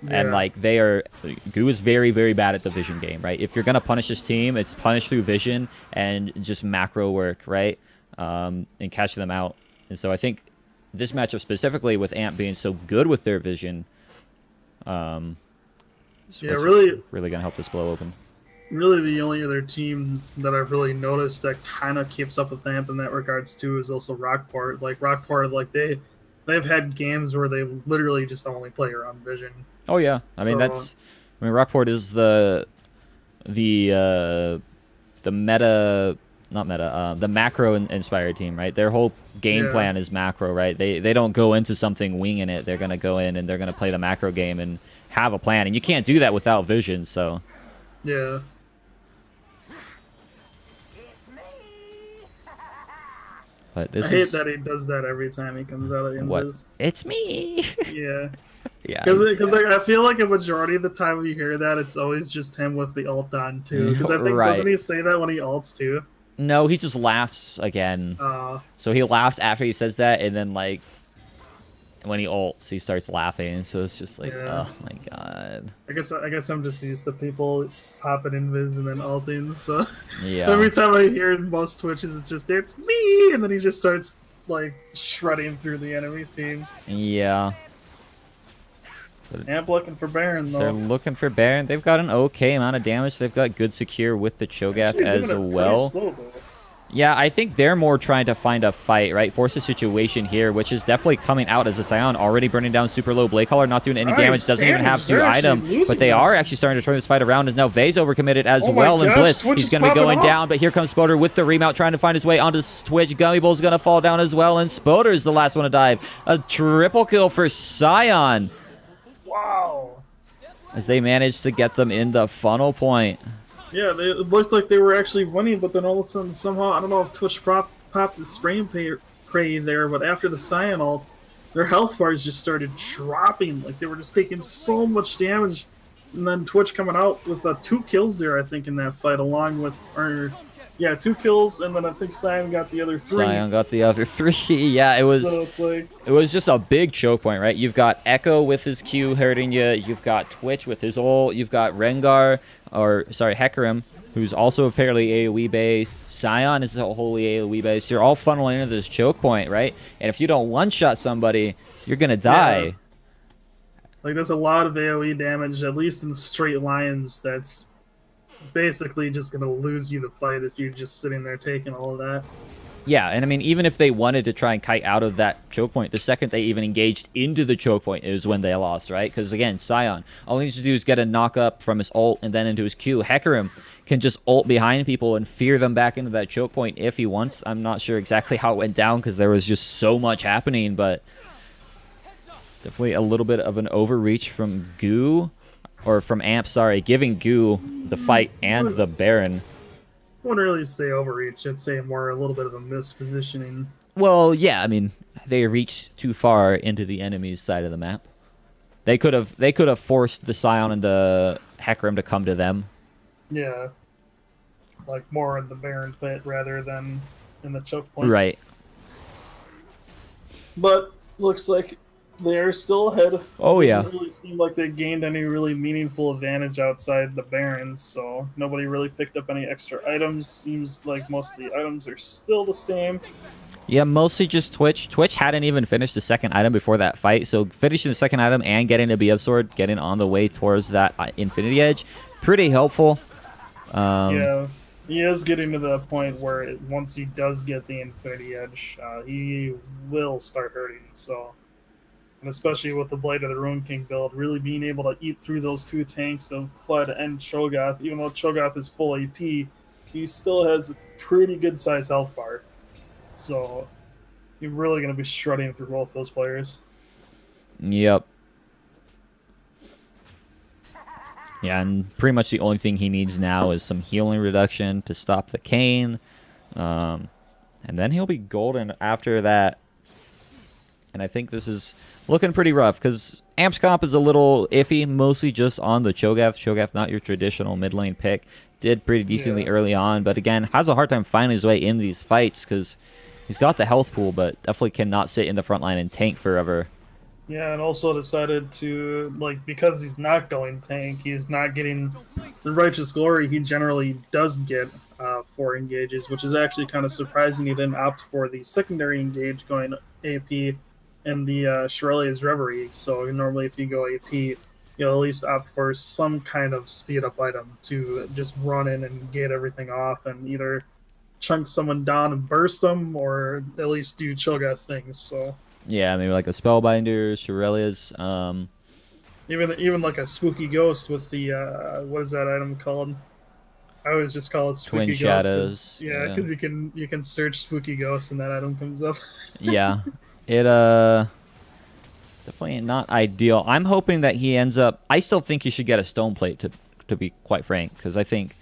And Yeah. like GOO is very, very bad at the vision game, right? If you're gonna punish this team, it's punish through vision and just macro work, right? And catch them out. And so I think this matchup specifically with AMP being so good with their vision, is Yeah, what's really, gonna help this blow open. really the only other team that I've really noticed that kind of keeps up with AMP in that regards too is also Rockport. Like Rockport, like they've had games where they literally just only play around vision. Oh yeah, I mean Rockport is the meta, not meta, the macro inspired team, right? Their whole game plan is macro, right? They don't go into something winging it. They're gonna go in and they're gonna play the macro game and have a plan, and you can't do that without vision. So Yeah. but this I hate is that he does that every time he comes out of the what Invis. it's me. Yeah. Yeah, Because I feel like a majority of the time when you hear that, it's always just him with the ult on too. Because I think doesn't he say that when he ults too? No, he just laughs again. So he laughs after he says that, and then like when he ults, he starts laughing. So it's just like, oh my god. I guess I'm just used to people popping invis and then ulting. So Yeah. every time I hear most Twitches, it's just it's me, and then he just starts like shredding through the enemy team. Yeah. AMP looking for Baron though. They're looking for Baron. They've got an okay amount of damage. They've got good secure with the Cho'Gath as well. Yeah, I think they're more trying to find a fight, right? Force a situation here, which is definitely coming out as a Scion already burning down super low. Blade Caller not doing any damage, doesn't even have 2 item, but they are actually starting to turn this fight around as now Vay's overcommitted as well, and Bliss, he's going to be going down, but here comes Spoder with the remount trying to find his way onto Twitch. Gummy Bull's going to fall down as well, and Spoder's the last one to dive. A triple kill for Scion. Wow. As they managed to get them in the funnel point. Yeah, it looked like they were actually winning, but then all of a sudden, somehow, I don't know if Twitch popped the spray prey there, but after the Scion ult, their health bars just started dropping. Like, they were just taking so much damage. And then Twitch coming out with 2 kills there, I think, in that fight, along with... Yeah, 2 kills, and then I think Scion got the other 3. Scion got the other 3. Yeah, it was. So it's like... It was just a big choke point, right? You've got Echo with his Q hurting you. You've got Twitch with his ult. You've got Hecarim, who's also fairly AoE based. Scion is wholly AoE based. You're all funneling into this choke point, right? And if you don't one-shot somebody, you're gonna die. Yeah. Like, there's a lot of AoE damage, at least in straight lines. That's basically just going to lose you the fight if you're just sitting there taking all of that. Yeah, and I mean, even if they wanted to try and kite out of that choke point, the second they even engaged into the choke point is when they lost, right? Because again, Scion, all he needs to do is get a knock up from his ult and then into his Q. Hecarim can just ult behind people and fear them back into that choke point if he wants. I'm not sure exactly how it went down because there was just so much happening, but definitely a little bit of an overreach from GOO, or from AMP, sorry, giving GOO the fight and the Baron. I wouldn't really say overreach. I'd say more a little bit of a mispositioning. Well, yeah, I mean, they reached too far into the enemy's side of the map. They could have forced the Scion and the Hecarim to come to them. Yeah. Like more in the Baron pit rather than in the choke point. Right. But looks like they're still ahead. Oh, yeah. It doesn't really seem like they gained any really meaningful advantage outside the Barons, so nobody really picked up any extra items. Seems like most of the items are still the same. Yeah, mostly just Twitch. Twitch hadn't even finished the second item before that fight, so finishing the second item and getting a BF sword, getting on the way towards that Infinity Edge, pretty helpful. Yeah, he is getting to the point where once he does get the Infinity Edge, he will start hurting, so... And especially with the Blade of the Ruin King build, really being able to eat through those 2 tanks of Kled and Cho'Gath. Even though Cho'Gath is full AP, he still has a pretty good size health bar. So you're really going to be shredding through both those players. Yep. Yeah, and pretty much the only thing he needs now is some healing reduction to stop the Kayn. And then he'll be golden after that. And I think this is looking pretty rough because Amp's comp is a little iffy, mostly just on the Cho'Gath. Cho'Gath, not your traditional mid lane pick. Did pretty decently early on, but again, has a hard time finding his way in these fights because he's got the health pool, but definitely cannot sit in the front line and tank forever. Yeah, and also decided to, like, because he's not going tank, he's not getting the righteous glory he generally does get for engages, which is actually kind of surprising he didn't opt for the secondary engage going AP in the Shirelia's Reverie. So normally if you go AP, you'll at least opt for some kind of speed up item to just run in and get everything off and either chunk someone down and burst them or at least do Cho'Gath things. So Yeah, maybe like a Spellbinder, Shirelia's. even like a spooky ghost with the what is that item called? I always just call it Twin spooky ghost. Shadows. Yeah, because you can search spooky ghost and that item comes up. Yeah. It definitely not ideal. I'm hoping that he ends up. I still think he should get a stone plate to be quite frank, because I think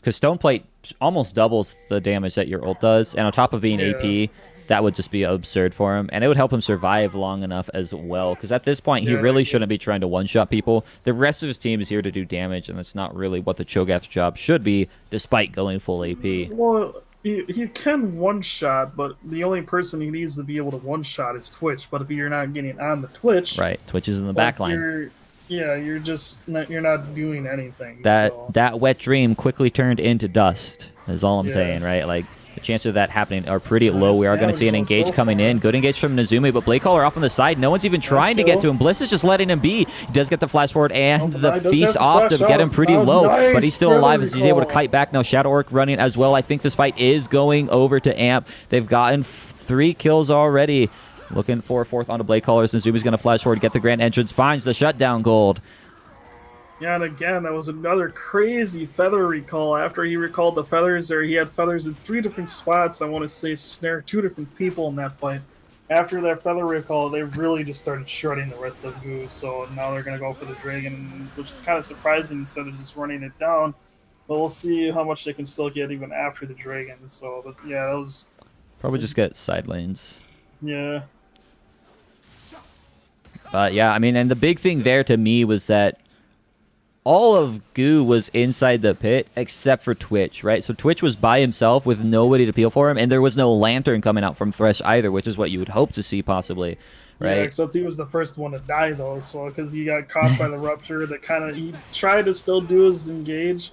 stone plate almost doubles the damage that your ult does, and on top of being AP, that would just be absurd for him, and it would help him survive long enough as well. Because at this point, he really shouldn't be trying to one-shot people. The rest of his team is here to do damage, and that's not really what the Cho'Gath's job should be, despite going full AP. Well, he can one shot, but the only person he needs to be able to one shot is Twitch. But if you're not getting on the Twitch, Right, Twitch is in the like, back line. you're just you're not doing anything. That so. that wet dream quickly turned into dust. Is all I'm Yeah. saying, right? Like the chances of that happening are pretty low. We are going to see an engage so coming in. Good engage from Nazumi, but Bladecaller off on the side. No one's even trying to get to him. Bliss is just letting him be. He does get the flash forward and the feast off to get him pretty low, but he's still alive as he's able to kite back. Now Shadow Orc running as well. I think this fight is going over to AMP. They've gotten 3 kills already. Looking for a 4th onto Bladecaller. Nazumi's going to flash forward, get the grand entrance, finds the shutdown gold. Yeah, and again, that was another crazy feather recall. After he recalled the feathers there, he had feathers in 3 different spots. I want to say snare 2 different people in that fight. After that feather recall, they really just started shredding the rest of GOO, so now they're going to go for the dragon, which is kind of surprising instead of just running it down. But we'll see how much they can still get even after the dragon. So, but yeah, that was... Probably just get side lanes. Yeah. But yeah, I mean, and the big thing there to me was that all of GOO was inside the pit except for Twitch, right? So Twitch was by himself with nobody to peel for him, and there was no lantern coming out from Thresh either, which is what you would hope to see possibly, right? Yeah, except he was the first one to die though, so because he got caught by the rupture, that kind of he tried to still do his engage,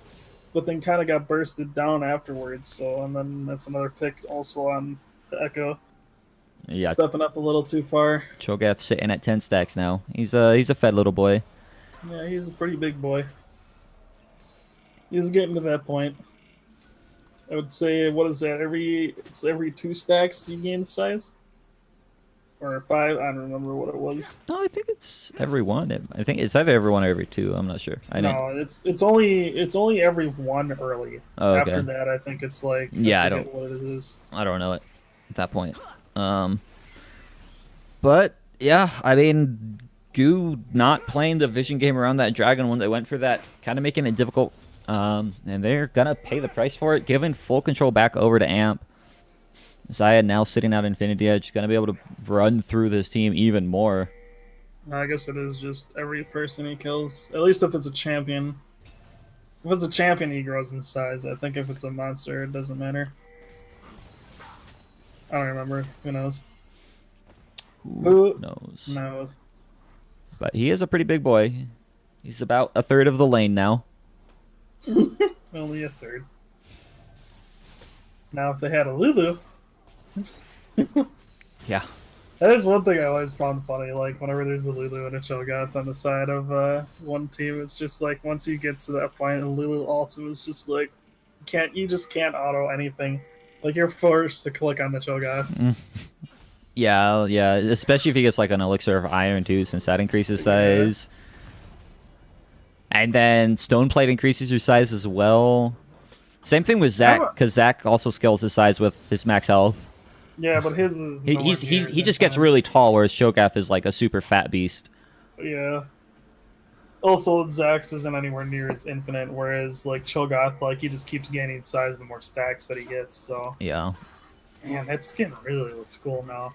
but then kind of got bursted down afterwards. So and then that's another pick also on to Echo. Yeah, Stepping up a little too far. Cho'Gath sitting at 10 stacks now. He's a fed little boy. Yeah, he's a pretty big boy. He's getting to that point. I would say, what is that? It's every 2 stacks you gain size, or 5. I don't remember what it was. No, I think it's every one. I think it's either every one or every 2. I'm not sure. No, it's only every 1 early. Oh, okay. After that, I think it's like I forget don't. what it is. I don't know it at that point. But yeah, I mean, GOO not playing the vision game around that dragon when they went for that, kind of making it difficult. And they're gonna pay the price for it, giving full control back over to AMP. Zaya now sitting out Infinity Edge, gonna be able to run through this team even more. I guess it is just every person he kills. At least if it's a champion. If it's a champion, he grows in size. I think if it's a monster, it doesn't matter. I don't remember. Who knows? Who knows? Knows. But he is a pretty big boy. He's about a third of the lane now. Only a third. Now, if they had a Lulu, Yeah. that is one thing I always found funny. Like whenever there's a Lulu and a Cho'Gath on the side of one team, it's just like once you get to that point, a Lulu also is just like you just can't auto anything. Like you're forced to click on the Cho'Gath. Yeah, especially if he gets like an elixir of iron too, since that increases size. And then Stoneplate increases your size as well. Same thing with Zac, because Zac also scales his size with his max health. Yeah, but his is he just gets really tall, whereas Cho'Gath is like a super fat beast. Yeah. Also, Zax's isn't anywhere near as infinite, whereas like Cho'Gath, like he just keeps gaining size the more stacks that he gets. So yeah. Man, that skin really looks cool now.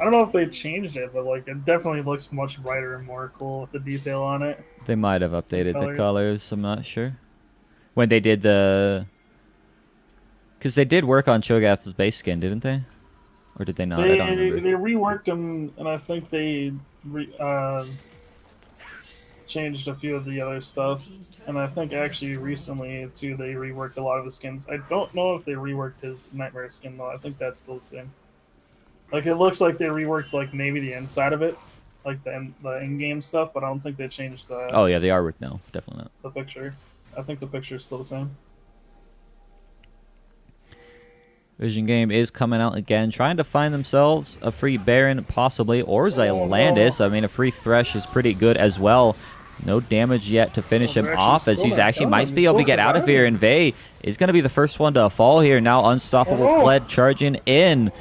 I don't know if they changed it, but like it definitely looks much brighter and more cool with the detail on it. They might have updated the colors. I'm not sure. When they did the, because they did work on Cho'Gath's base skin, didn't they? Or did they not? I don't remember. They reworked them, and I think they changed a few of the other stuff, and I think actually recently too they reworked a lot of the skins. I don't know if they reworked his Nightmare skin though. I think that's still the same. Like it looks like they reworked like maybe the inside of it, like the in-game stuff, but I don't think they changed Oh yeah, the artwork no, definitely not. the picture. I think the picture is still the same. Vision Game is coming out again, trying to find themselves a free Baron, possibly, or Xylandis. I mean, a free Thresh is pretty good as well. No damage yet to finish him off, as he's actually might be able to get out of here. And Vey is going to be the first one to fall here. Now, Unstoppable Kled charging in.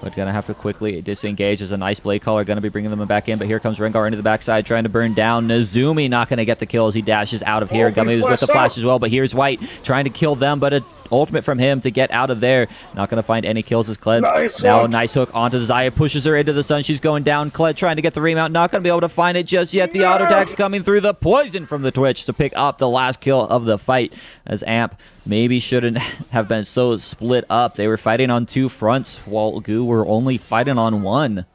But going to have to quickly disengage as a nice Blade Caller. Going to be bringing them back in. But here comes Rengar into the backside trying to burn down. Nezumi not going to get the kill as he dashes out of here. Gummy with the flash as well. But here's White trying to kill them. But an ultimate from him to get out of there. Not going to find any kills as Kled. Now a nice hook onto the Xayah. Pushes her into the sun. She's going down. Kled trying to get the remount. Not going to be able to find it just yet. The auto attack's coming through. The poison from the Twitch to pick up the last kill of the fight. As AMP maybe shouldn't have been so split up. They were fighting on two fronts while GOO were only fighting on one.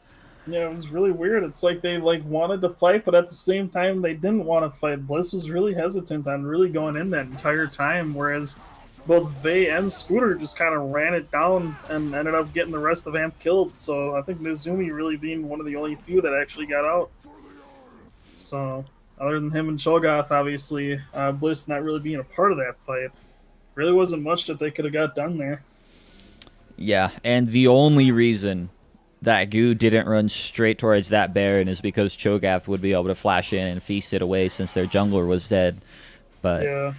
Yeah, it was really weird. It's like they like wanted to fight, but at the same time they didn't want to fight. Bliss was really hesitant on really going in that entire time, whereas both Vey and Scooter just kind of ran it down and ended up getting the rest of AMP killed. So I think Nezumi really being one of the only few that actually got out. So other than him and Cho'Gath, obviously, Bliss not really being a part of that fight. Really wasn't much that they could have got done there. Yeah, and the only reason that GOO didn't run straight towards that Baron is because Cho'Gath would be able to flash in and feast it away since their jungler was dead. But yeah,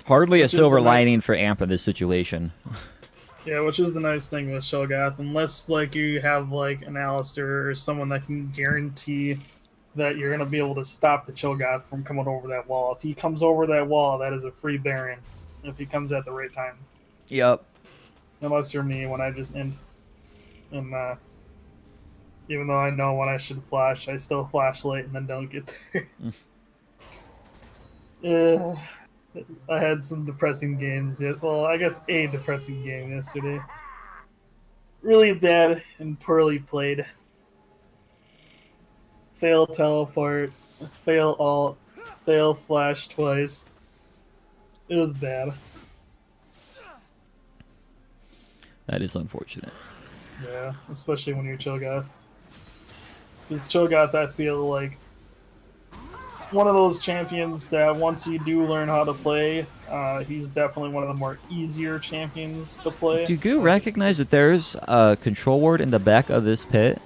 hardly a silver lining for AMP in this situation. Yeah, which is the nice thing with Cho'Gath. Unless like you have like an Alistar or someone that can guarantee that you're going to be able to stop the Cho'Gath from coming over that wall. If he comes over that wall, that is a free Baron. If he comes at the right time. Yep. Unless you're me, when I just end. And even though I know when I should flash, I still flash late and then don't get there. I had some depressing games. Well, I guess a depressing game yesterday. Really bad and poorly played. Fail teleport, fail ult, fail flash twice. It was bad. That is unfortunate. Yeah, especially when you're Cho'Gath. Because Cho'Gath, I feel like one of those champions that once you do learn how to play, he's definitely one of the more easier champions to play. Do GOO recognize that there's a control ward in the back of this pit?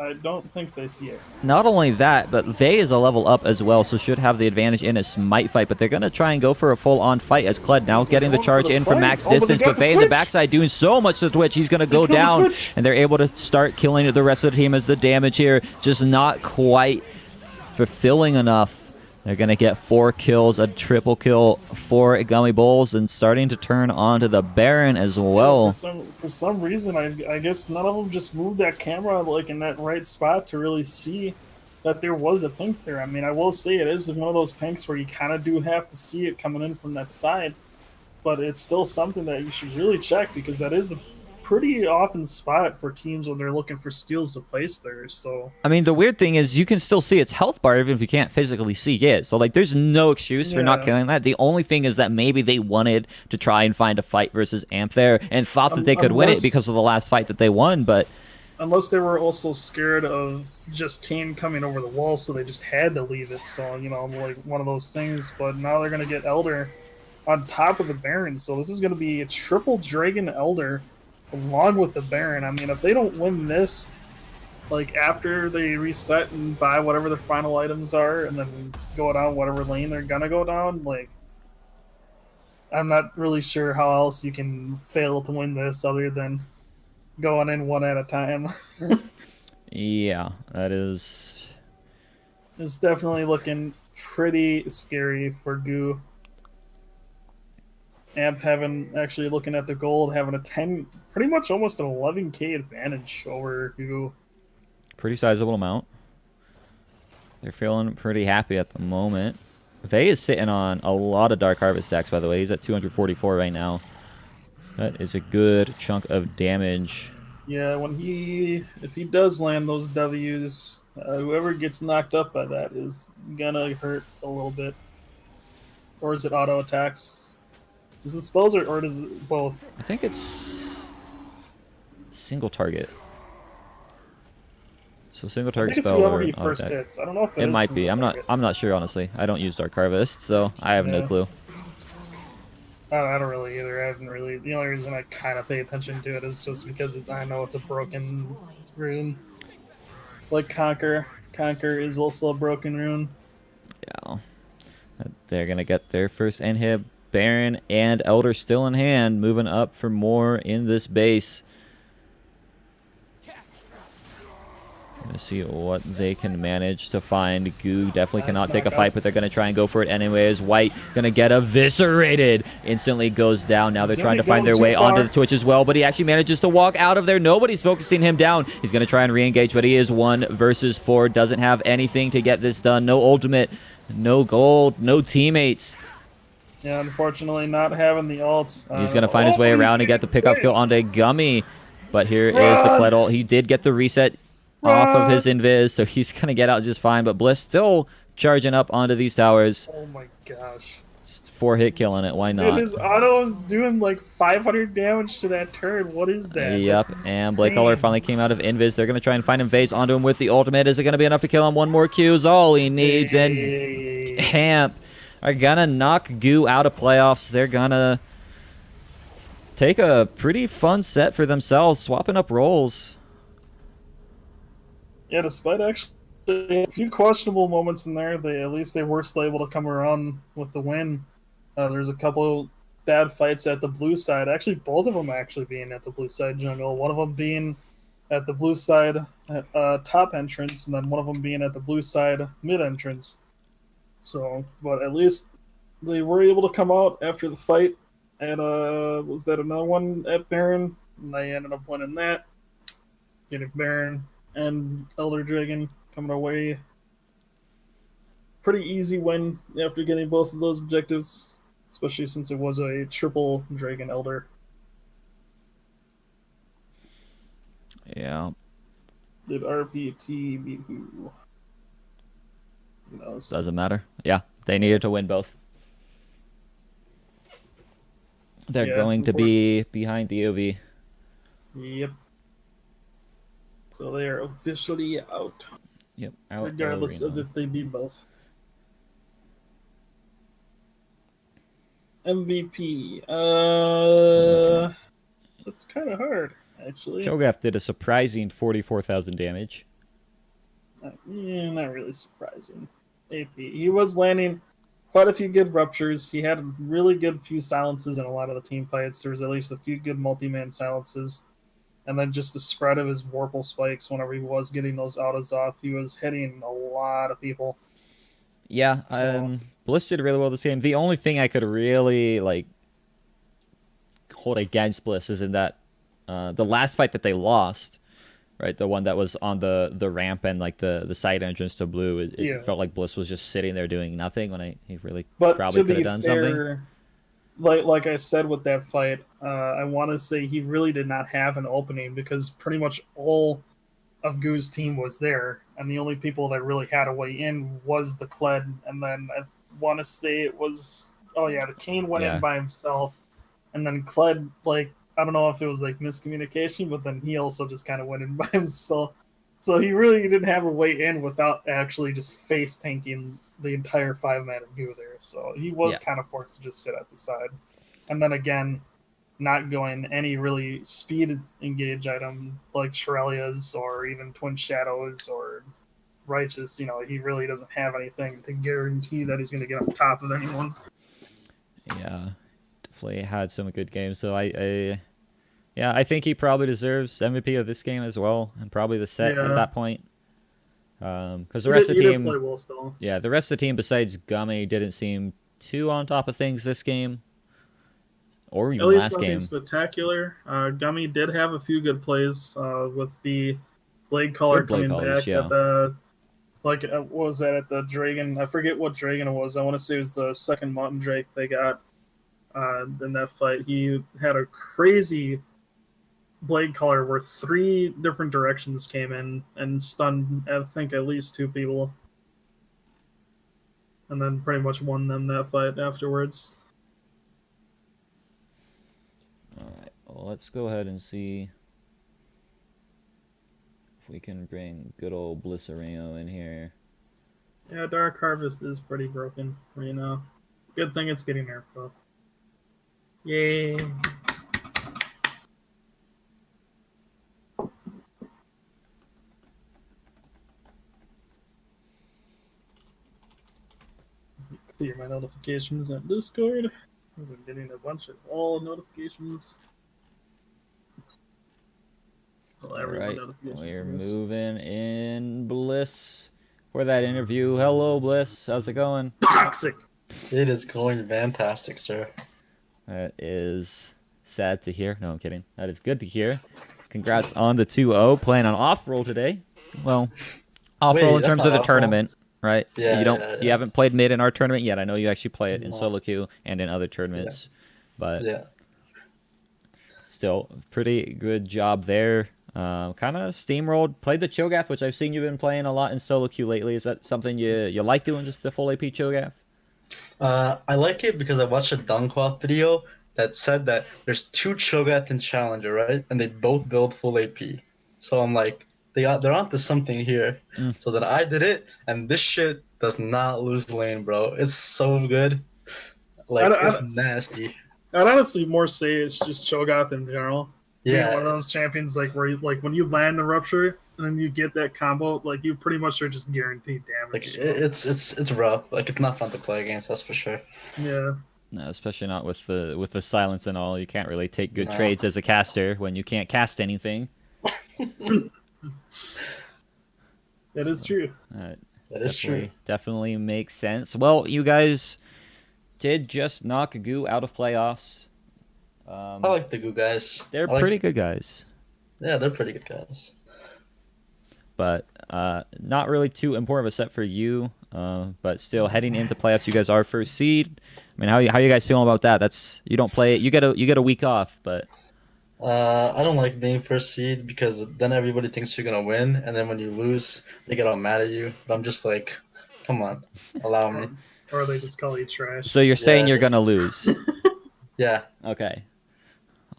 I don't think they see it. Not only that, but Vey is a level up as well, so should have the advantage in a smite fight. But they're going to try and go for a full-on fight as Kled now getting the charge in from max distance. But Vey in the backside doing so much to the Twitch. He's going to go down, and they're able to start killing the rest of the team as the damage here just not quite fulfilling enough. They're going to get 4 kills, a triple kill for Gummy Bowls, and starting to turn on to the Baron as well. For some reason, I guess none of them just moved that camera like in that right spot to really see that there was a pink there. I mean, I will say it is one of those pinks where you kind of do have to see it coming in from that side, but it's still something that you should really check because that is a pretty often spot for teams when they're looking for steals to place there. So I mean, the weird thing is you can still see its health bar even if you can't physically see it. So like, there's no excuse for not killing that. The only thing is that maybe they wanted to try and find a fight versus AMP there and thought that they could win it because of the last fight that they won. But unless they were also scared of just Kane coming over the wall, so they just had to leave it. So you know, like one of those things. But now they're gonna get Elder on top of the Baron. So this is gonna be a triple Dragon Elder along with the Baron. I mean, if they don't win this, like after they reset and buy whatever their final items are, and then go down whatever lane they're gonna go down, like I'm not really sure how else you can fail to win this other than going in one at a time. yeah, that is. It's definitely looking pretty scary for GOO. AMP actually looking at the gold, having a 10, pretty much almost an 11k advantage over GOO. Pretty sizable amount. They're feeling pretty happy at the moment. Vey is sitting on a lot of Dark Harvest stacks, by the way. He's at 244 right now. That is a good chunk of damage. Yeah, if he does land those W's, whoever gets knocked up by that is gonna hurt a little bit. Or is it auto attacks? Is it spells or does it both? I think it's single target. So single I target think it's spell whoever or he auto first attack. hits. I don't know if it It is might be. single I'm not. target. I'm not sure honestly. I don't use Dark Harvest, so I have no Yeah. clue. I don't really either. I haven't really. The only reason I kind of pay attention to it is just because I know it's a broken rune. Like Conquer. Conquer is also a broken rune. Yeah. They're gonna get their first inhib. Baron and Elder still in hand, moving up for more in this base. Gonna see what they can manage to find. Goo definitely Nice cannot take a knockout. fight, but they're gonna try and go for it anyways. White gonna get eviscerated. Instantly goes down. Now they're He's trying to already find their going way too onto far. the Twitch as well, but he actually manages to walk out of there. Nobody's focusing him down. He's gonna try and re-engage, but he is 1 versus 4. Doesn't have anything to get this done. No ultimate, no gold, no teammates. Yeah, unfortunately, not having the ult. He's going to find his way around and get the pickoff kill onto Gummy. But here is the Kled ult. He did get the reset off of his invis, so he's going to get out just fine. But Bliss still charging up onto these towers. Oh my gosh. Just 4-hit killing it. Why Dude, not? his auto is doing like 500 damage to that turn. What is that? Yep, That's and Blake Collar insane. finally came out of invis. They're going to try and find him phase onto him with the ultimate. Is it going to be enough to kill him? One more Q is all he needs. And Hey. AMP are going to knock Goo out of playoffs. They're going to take a pretty fun set for themselves, swapping up roles. Yeah, despite actually a few questionable moments in there, at least they were still able to come around with the win. There's a couple bad fights at the blue side. Actually, both of them actually being at the blue side jungle. One of them being at the blue side top entrance, and then one of them being at the blue side mid entrance. So, but at least they were able to come out after the fight. And was that another one at Baron? And they ended up winning that. Getting Baron and Elder Dragon coming away. Pretty easy win after getting both of those objectives, especially since it was a triple Dragon Elder. Yeah. Did RPT beat who? Who knows? Doesn't matter. Yeah, they needed to win both. They're going to be behind the OV. Yep. So they are officially out. Yep, out regardless of arena. if they beat both. MVP. That's kind of hard, actually. Cho'Gath did a surprising 44,000 damage. Yeah, not really surprising. AP. He was landing quite a few good ruptures. He had really good few silences in a lot of the team fights. There was at least a few good multi-man silences. And then just the spread of his Vorpal spikes whenever he was getting those autos off, he was hitting a lot of people. Yeah, Bliss did really well this game. The only thing I could really hold against Bliss is in that the last fight that they lost, right? The one that was on the ramp and the side entrance to blue. It felt like Bliss was just sitting there doing nothing when he really probably could have done something. Like I said with that fight, I want to say he really did not have an opening because pretty much all of Goo's team was there, and the only people that really had a way in was the Kled, and then I want to say it was the Kane went in by himself, and then Kled, I don't know if it was miscommunication, but then he also just kind of went in by himself, so he really didn't have a way in without actually just face tanking the entire 5-man of Goo there, so he was kind of forced to just sit at the side, and then again, not going any really speed engage item like Shirelia's or even Twin Shadows or Righteous. He really doesn't have anything to guarantee that he's going to get on top of anyone. Yeah, definitely had some good games. So I think he probably deserves MVP of this game as well, and probably the set at that point. Because the rest of the team, play well still. Yeah, the rest of the team besides Gummy didn't seem too on top of things this game. Or even at least last nothing game. Spectacular. Gummy did have a few good plays with the Blade Caller coming back at the what was that at the Dragon? I forget what Dragon it was. I want to say it was the second Mountain Drake they got in that fight. He had a crazy blade color where 3 different directions came in and stunned, I think, at least 2 people. And then pretty much won them that fight afterwards. Alright, well, let's go ahead and see if we can bring good old Blissarino in here. Yeah, Dark Harvest is pretty broken right now. Good thing it's getting nerfed though. Yay! Clear my notifications on Discord, because I'm getting a bunch of all notifications. Well, Alright, notifications we're for this. moving in Bliss for that interview. Hello, Bliss. How's it going? Toxic! It is going fantastic, sir. That is sad to hear. No, I'm kidding. That is good to hear. Congrats on the 2-0. Playing on off-roll today. Well, off-roll in that's terms not of the off-roll. tournament, right? Yeah, You don't. yeah, yeah. You haven't played mid in our tournament yet. I know you actually play it in No. solo queue and in other tournaments, but Yeah. still, pretty good job there. Kind of steamrolled. Played the Cho'Gath, which I've seen you've been playing a lot in solo queue lately. Is that something you like doing, just the full AP Cho'Gath? I like it because I watched a Dunkwap video that said that there's 2 Cho'Gath in Challenger, right? And they both build full AP. So I'm like, they're onto something here. Mm. So then I did it, and this shit does not lose lane, bro. It's so good. Like, it's nasty. I'd honestly more say it's just Cho'Gath in general. Being one of Yeah. those champions like where you, like when you land the rupture and then you get that combo, like you pretty much are just guaranteed Like, damage. it's rough. Like, it's not fun to play against, that's for sure. Yeah. No, especially not with the silence and all. You can't really take good No. trades as a caster when you can't cast anything. That is true. That is true. Definitely makes sense. Well, you guys did just knock GOO out of playoffs. I like the GOO guys. They're I like- pretty good guys, Yeah, they're pretty good guys. but not really too important of a set for you. But still, heading into playoffs, you guys are first seed. I mean, how you guys feeling about that? That's you don't play it. You get a week off, but I don't like being first seed because then everybody thinks you're gonna win, and then when you lose, they get all mad at you. But I'm just like, come on, allow me. Or they just call you trash. so you're saying Yeah, you're just- gonna lose. Yeah, Okay,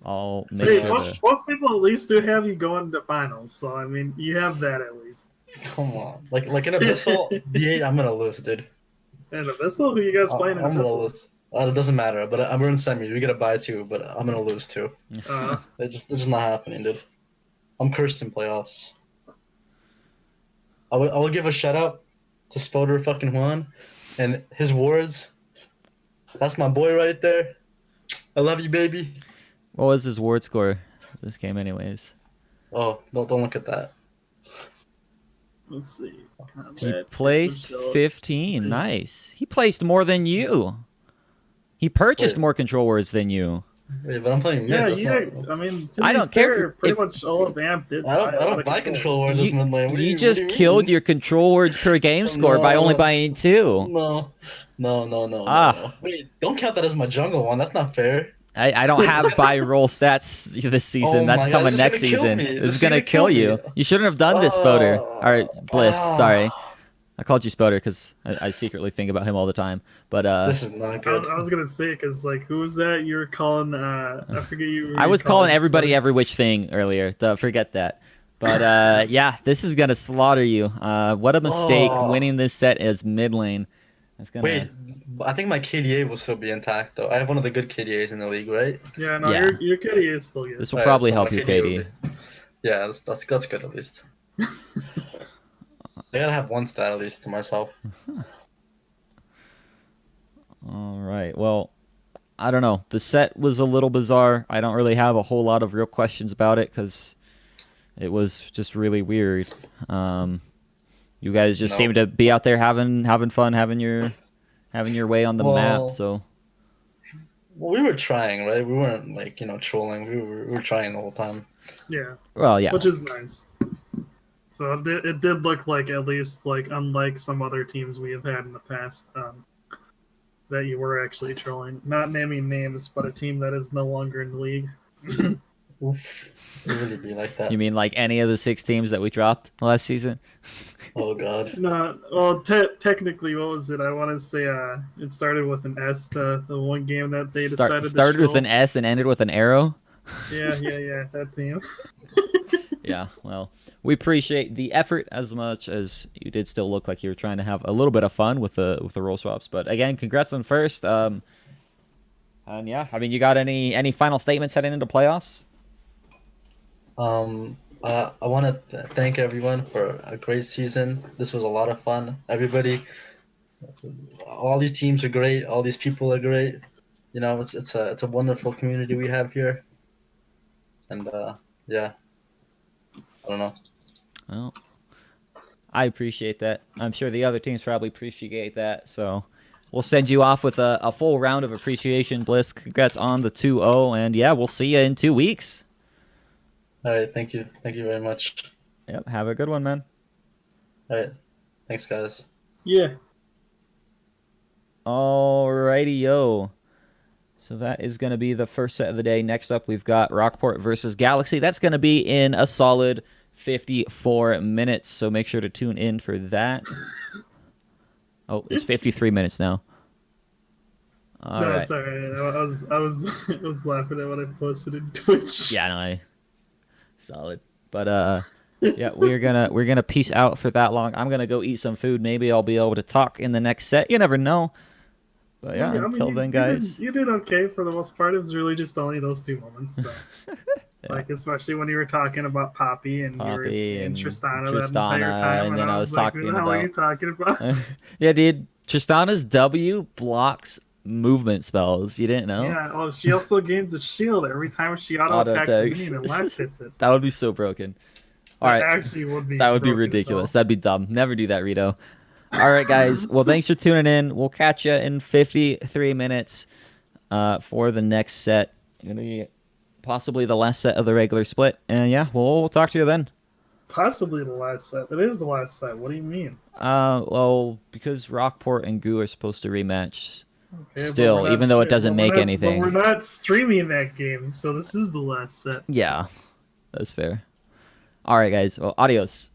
I'll make Hey, sure. most people at least do have you going to finals, so I mean you have that at least. come on. Like in Abyssal, D8, I'm gonna lose, dude. And Abyssal, who you guys playing in I'm gonna Abyssal? lose. It doesn't matter, but I'm in semi. We get a bye too, but I'm gonna lose too. It's just not happening, dude. I'm cursed in playoffs. I will give a shout out to Spoder fucking Juan and his wards. That's my boy right there. I love you, baby. What was his ward score this game, anyways? Oh, don't look at that. Let's see. He Combat, placed result. 15. Nice. He placed more than you. He purchased Wait. more control words than you. Wait, but I'm playing mid. Yeah, that's you. not- I mean, to I be don't care fair, if- pretty much all of AMP did. I buy a lot don't of buy control words words. this mid lane. What do You what just do mean? killed your control words per game score by only No. buying 2. No. Ah. No. Wait, don't count that as my jungle one. That's not fair. I don't have buy roll stats this season. Oh That's my God, coming this is next gonna kill season. me. This is gonna kill you. me. You shouldn't have done this, Spoder. All right, Bliss. Ah. Sorry, I called you Spoder because I secretly think about him all the time. But This is not I good. was gonna say because like who was that you were calling? I forget you. I was calling everybody somebody. every which thing earlier. Forget that. But yeah, this is gonna slaughter you. What a mistake Oh. winning this set as mid lane. That's gonna. Wait, I think my KDA will still be intact though. I have one of the good KDAs in the league, right? Yeah, no, Yeah. your kitty is still good. This will Alright, probably so help my you, KDA KD. will be- Yeah, that's good at least. I gotta have one stat at least to myself. All right. Well, I don't know. The set was a little bizarre. I don't really have a whole lot of real questions about it because it was just really weird. You guys just No. seem to be out there having fun, having your way on the Well, map. So Well, we were trying, right? We weren't like trolling. We were trying the whole time. Yeah, well, yeah. which is nice. So it did look like at least like unlike some other teams we have had in the past, that you were actually trolling. Not naming names, but a team that is no longer in the league. Oof. It really be like that. You mean like any of the 6 teams that we dropped last season? Oh God. No, well, technically, what was it? I want to say it started with an S. The one game that they decided Started to with show. an S and ended with an arrow. Yeah, that team. Yeah, well, we appreciate the effort as much as you did still look like you were trying to have a little bit of fun with the role swaps. But again, congrats on first. And yeah, I mean, you got any final statements heading into playoffs? I want to thank everyone for a great season. This was a lot of fun. Everybody, all these teams are great. All these people are great. You know, it's a wonderful community we have here. And yeah, I don't know. Well, I appreciate that. I'm sure the other teams probably appreciate that. So we'll send you off with a full round of appreciation, Bliss. Congrats on the 2-0. And yeah, we'll see you in 2 weeks. All right, thank you very much. Yep, have a good one, man. All right, thanks, guys. Yeah. Alrighty, yo. So that is going to be the first set of the day. Next up, we've got Rockport versus Galaxy. That's going to be in a solid 54 minutes, so make sure to tune in for that. Oh, it's 53 minutes now. All right. Sorry, I was laughing at what I posted in Twitch. Yeah, no, solid. But yeah, we're gonna peace out for that long. I'm gonna go eat some food. Maybe I'll be able to talk in the next set. You never know. But yeah, until then, guys. You did okay for the most part. It was really just only those 2 moments. So. Yeah. Like, especially when you were talking about Poppy and you were saying Tristana that entire time. And then I was like, talking about... What the hell are you talking about? Yeah, dude. Tristana's W blocks movement spells. You didn't know? Yeah, well, she also gains a shield every time she auto-attacks a minion and last hits it. That would be so broken. All right. Actually would be that would be ridiculous. That'd be dumb. Never do that, Rito. All right, guys. Well, thanks for tuning in. We'll catch you in 53 minutes for the next set. Going to be possibly the last set of the regular split. And yeah, we'll talk to you then. Possibly the last set. It is the last set. What do you mean? Well, because Rockport and GOO are supposed to rematch okay, still, even though it doesn't make anything. But we're not streaming that game, so this is the last set. Yeah, that's fair. All right, guys. Well, adios.